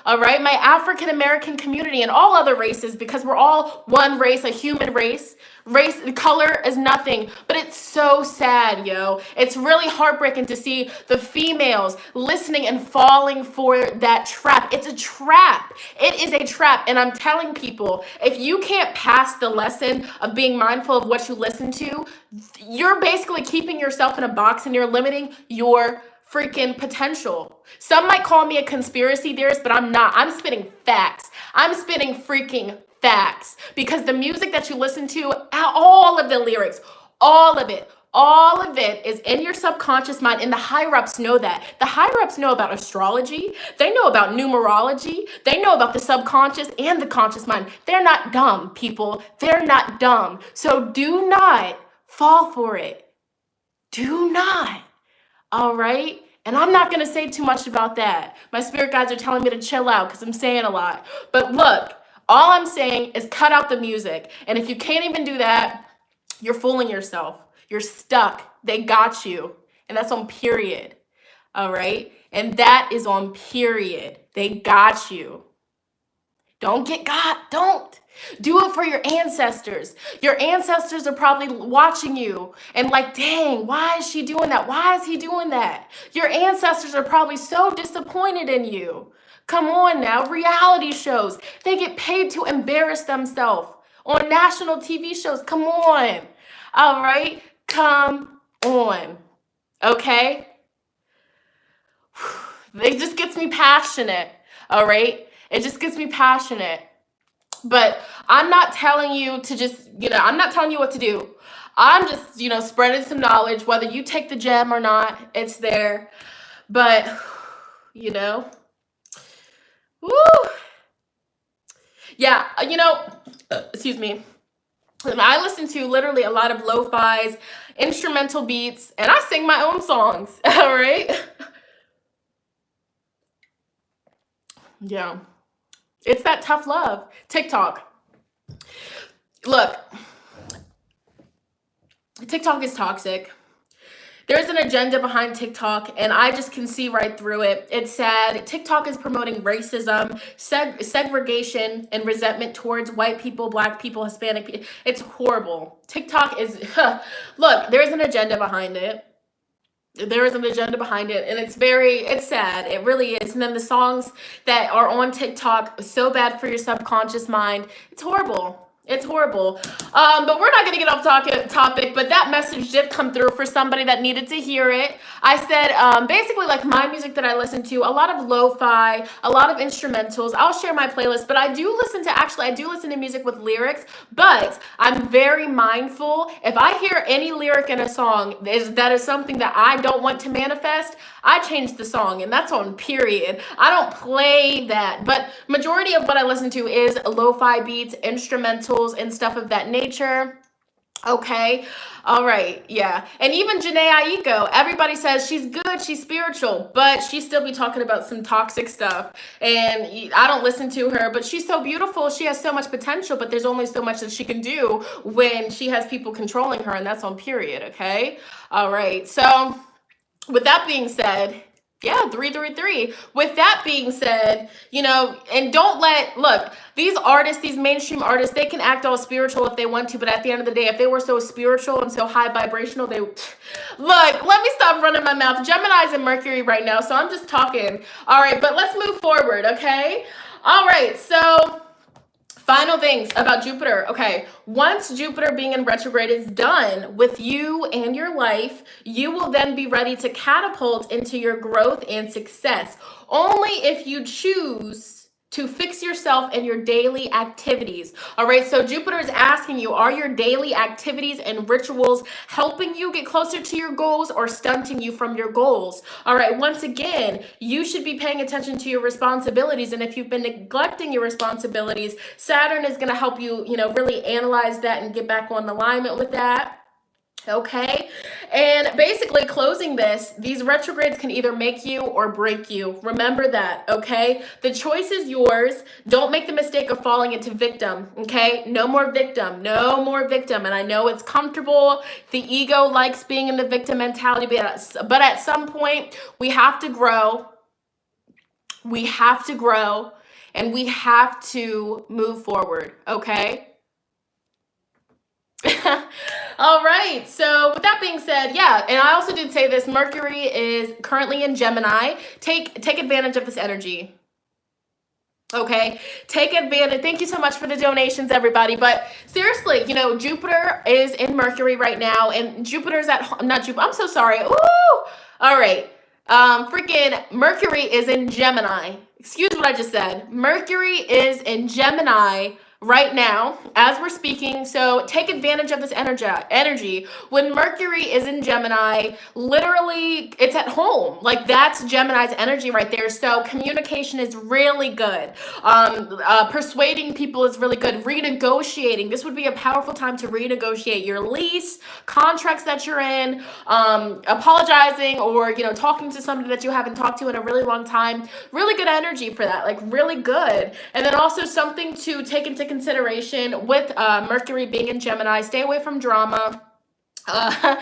all right, my African American community and all other races, because we're all one race, a human race, Race, color is nothing, but it's so sad, yo. It's really heartbreaking to see the females listening and falling for that trap. It's a trap. It is a trap. And I'm telling people, if you can't pass the lesson of being mindful of what you listen to, you're basically keeping yourself in a box and you're limiting your freaking potential. Some might call me a conspiracy theorist, but I'm not. I'm spitting facts. I'm spitting freaking facts, because the music that you listen to, all of the lyrics, all of it is in your subconscious mind, and the higher ups know that. The higher ups know about astrology. They know about numerology. They know about the subconscious and the conscious mind. They're not dumb, people. They're not dumb. So do not fall for it. Do not. All right? And I'm not going to say too much about that. My spirit guides are telling me to chill out because I'm saying a lot. But look, all I'm saying is cut out the music. And if you can't even do that, you're fooling yourself. You're stuck. They got you. And that's on period. All right? And that is on period. They got you. Don't get got. Don't. Do it for your ancestors. Your ancestors are probably watching you and like, dang, why is she doing that? Why is he doing that? Your ancestors are probably so disappointed in you. Come on now, reality shows. They get paid to embarrass themselves on national TV shows. Come on. All right? Come on. Okay? It just gets me passionate. All right? It just gets me passionate. But I'm not telling you to just, I'm not telling you what to do. I'm just, spreading some knowledge, whether you take the gem or not, it's there. But, woo. Yeah, excuse me. I listen to literally a lot of lo-fis, instrumental beats, and I sing my own songs, all right? Yeah. It's that tough love. TikTok. Look, TikTok is toxic. There's an agenda behind TikTok, and I just can see right through it. It's sad. TikTok is promoting racism, segregation, and resentment towards white people, black people, Hispanic people. It's horrible. TikTok is, look, there's an agenda behind it. There is an agenda behind it, and it's sad. It really is. And then the songs that are on TikTok, so bad for your subconscious mind. It's horrible. It's horrible. But we're not going to get off topic, but that message did come through for somebody that needed to hear it. I said, basically, like my music that I listen to, a lot of lo-fi, a lot of instrumentals. I'll share my playlist, but I do listen to music with lyrics, but I'm very mindful. If I hear any lyric in a song that is something that I don't want to manifest, I change the song, and that's on period. I don't play that, but majority of what I listen to is lo-fi beats, instrumentals, and stuff of that nature. Okay. All right. Yeah. And even Janae Aiko, everybody says she's good, she's spiritual, but she still be talking about some toxic stuff. And I don't listen to her, but she's so beautiful. She has so much potential, but there's only so much that she can do when she has people controlling her, and that's on period. Okay. All right. So with that being said, yeah, 333. With that being said, and look, these artists, these mainstream artists, they can act all spiritual if they want to, but at the end of the day, if they were so spiritual and so high vibrational, look, let me stop running my mouth. Gemini's in Mercury right now, so I'm just talking. All right, but let's move forward, okay? All right, so final things about Jupiter. Okay, once Jupiter being in retrograde is done with you and your life, you will then be ready to catapult into your growth and success. Only if you choose to fix yourself in your daily activities. All right, so Jupiter is asking you, are your daily activities and rituals helping you get closer to your goals or stunting you from your goals? All right, once again, you should be paying attention to your responsibilities, and if you've been neglecting your responsibilities, Saturn is going to help you, really analyze that and get back on alignment with that. Okay, and basically closing these retrogrades can either make you or break you. Remember that, okay? The choice is yours. Don't make the mistake of falling into victim, okay? No more victim, no more victim. And I know it's comfortable. The ego likes being in the victim mentality, but at some point we have to grow. We have to grow, and we have to move forward, okay? All right. So with that being said, yeah, and I also did say this, Mercury is currently in Gemini. Take advantage of this energy. Okay, take advantage. Thank you so much for the donations, everybody. But seriously, you know, Jupiter is in Mercury right now, and Jupiter's at, not Jupiter, I'm so sorry. Ooh, all right. Freaking Mercury is in Gemini. Excuse what I just said. Mercury is in Gemini right now as we're speaking, so take advantage of this energy. When Mercury is in Gemini, literally it's at home. Like, that's Gemini's energy right there. So communication is really good. Persuading people is really good. Renegotiating, this would be a powerful time to renegotiate your lease, contracts that you're in, apologizing, or, you know, talking to somebody that you haven't talked to in a really long time. Really good energy for that, like really good. And then also something to take into consideration with Mercury being in Gemini, stay away from drama. As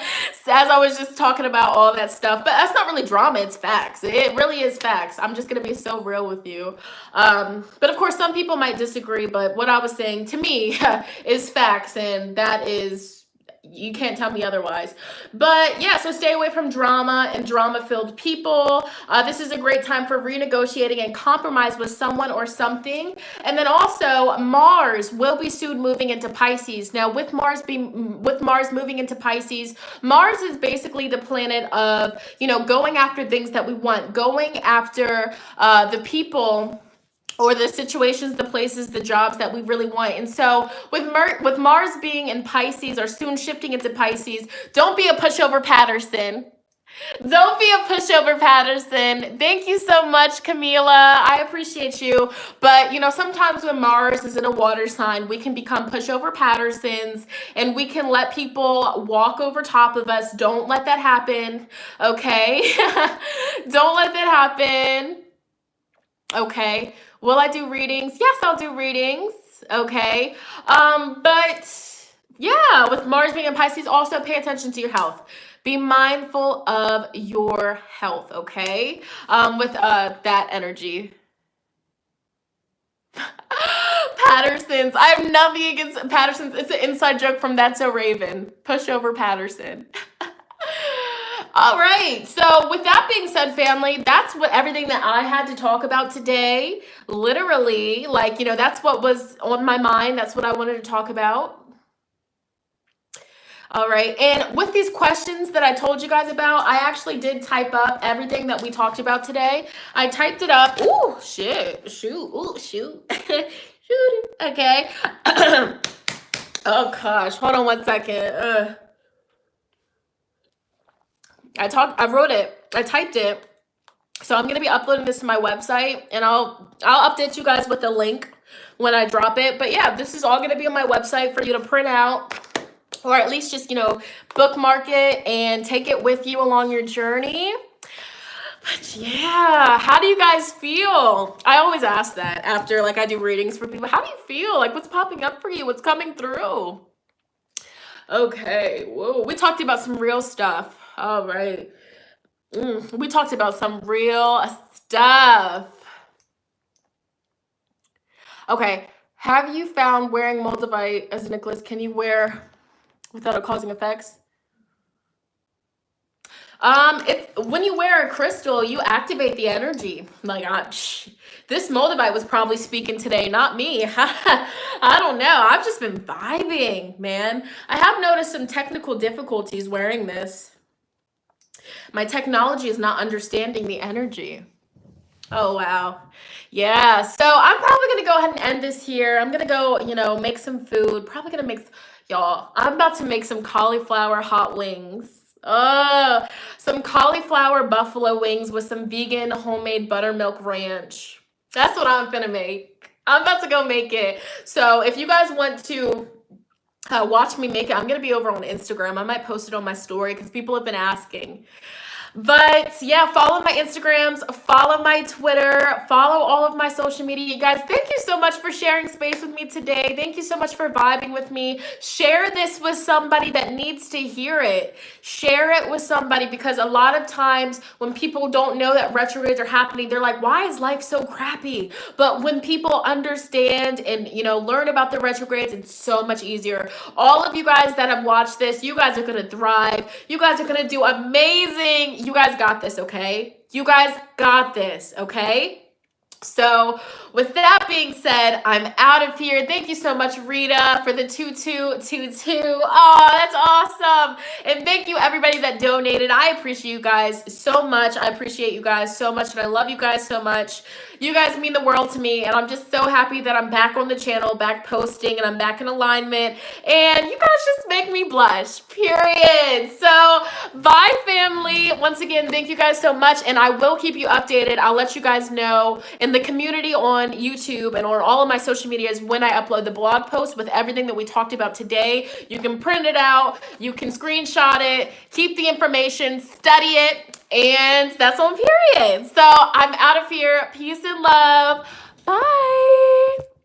I was just talking about all that stuff, but that's not really drama, it's facts. It really is facts. I'm just gonna be so real with you. But of course, some people might disagree, but what I was saying to me is facts, and that is, you can't tell me otherwise. But yeah, so stay away from drama and drama-filled people. This is a great time for renegotiating and compromise with someone or something. And then also, Mars will be soon moving into Pisces. Now, with Mars moving into Pisces, Mars is basically the planet of, you know, going after things that we want, going after the people or the situations, the places, the jobs that we really want. And so with Mars being in Pisces, or soon shifting into Pisces, don't be a pushover Patterson. Don't be a pushover Patterson. Thank you so much, Camila. I appreciate you. But, you know, sometimes when Mars is in a water sign, we can become pushover Pattersons, and we can let people walk over top of us. Don't let that happen, okay? Don't let that happen, okay? Will I do readings? Yes, I'll do readings. Okay. But yeah, with Mars being in Pisces, also pay attention to your health. Be mindful of your health, okay? With that energy. Pattersons. I have nothing against Pattersons. It's an inside joke from That's So Raven. Pushover Patterson. All right, so with that being said, family, that's everything that I had to talk about today. Literally, like, you know, that's what was on my mind. That's what I wanted to talk about. All right, and with these questions that I told you guys about, I actually did type up everything that we talked about today. I typed it up. Ooh, shit, shoot, ooh, shoot, shoot, okay. Oh, gosh, hold on one second. I wrote it, I typed it. So I'm going to be uploading this to my website, and I'll update you guys with the link when I drop it. But yeah, this is all going to be on my website for you to print out, or at least just, you know, bookmark it and take it with you along your journey. But yeah, how do you guys feel? I always ask that after, like, I do readings for people. How do you feel? Like, what's popping up for you? What's coming through? Okay, whoa, we talked about some real stuff. All right. We talked about some real stuff. Okay. Have you found wearing Moldavite as a necklace can you wear without it causing effects? When you wear a crystal, you activate the energy. Like, this Moldavite was probably speaking today, not me. I don't know. I've just been vibing, man. I have noticed some technical difficulties wearing this. My technology is not understanding the energy. Oh, wow. Yeah, so I'm probably going to go ahead and end this here. I'm going to go, you know, make some food. Probably going to make, y'all, I'm about to make some cauliflower hot wings. Oh, some cauliflower buffalo wings with some vegan homemade buttermilk ranch. That's what I'm going to make. I'm about to go make it. So if you guys want to watch me make it, I'm going to be over on Instagram. I might post it on my story because people have been asking. But yeah, follow my Instagrams, follow my Twitter, follow all of my social media. You guys, thank you so much for sharing space with me today. Thank you so much for vibing with me. Share this with somebody that needs to hear it. Share it with somebody, because a lot of times when people don't know that retrogrades are happening, they're like, why is life so crappy? But when people understand and, learn about the retrogrades, it's so much easier. All of you guys that have watched this, you guys are going to thrive. You guys are going to do amazing. You guys got this, okay? You guys got this, okay? So with that being said, I'm out of here. Thank you so much, Rita, for the 2222. Oh, that's awesome. And thank you everybody that donated. I appreciate you guys so much. I appreciate you guys so much, and I love you guys so much. You guys mean the world to me, and I'm just so happy that I'm back on the channel, back posting, and I'm back in alignment. And you guys just make me blush, period. So bye, family. Once again, thank you guys so much, and I will keep you updated. I'll let you guys know in the community on YouTube and on all of my social medias when I upload the blog post with everything that we talked about today. You can print it out, you can screenshot it, keep the information, study it, and that's on period. So I'm out of here. Peace and love. Bye.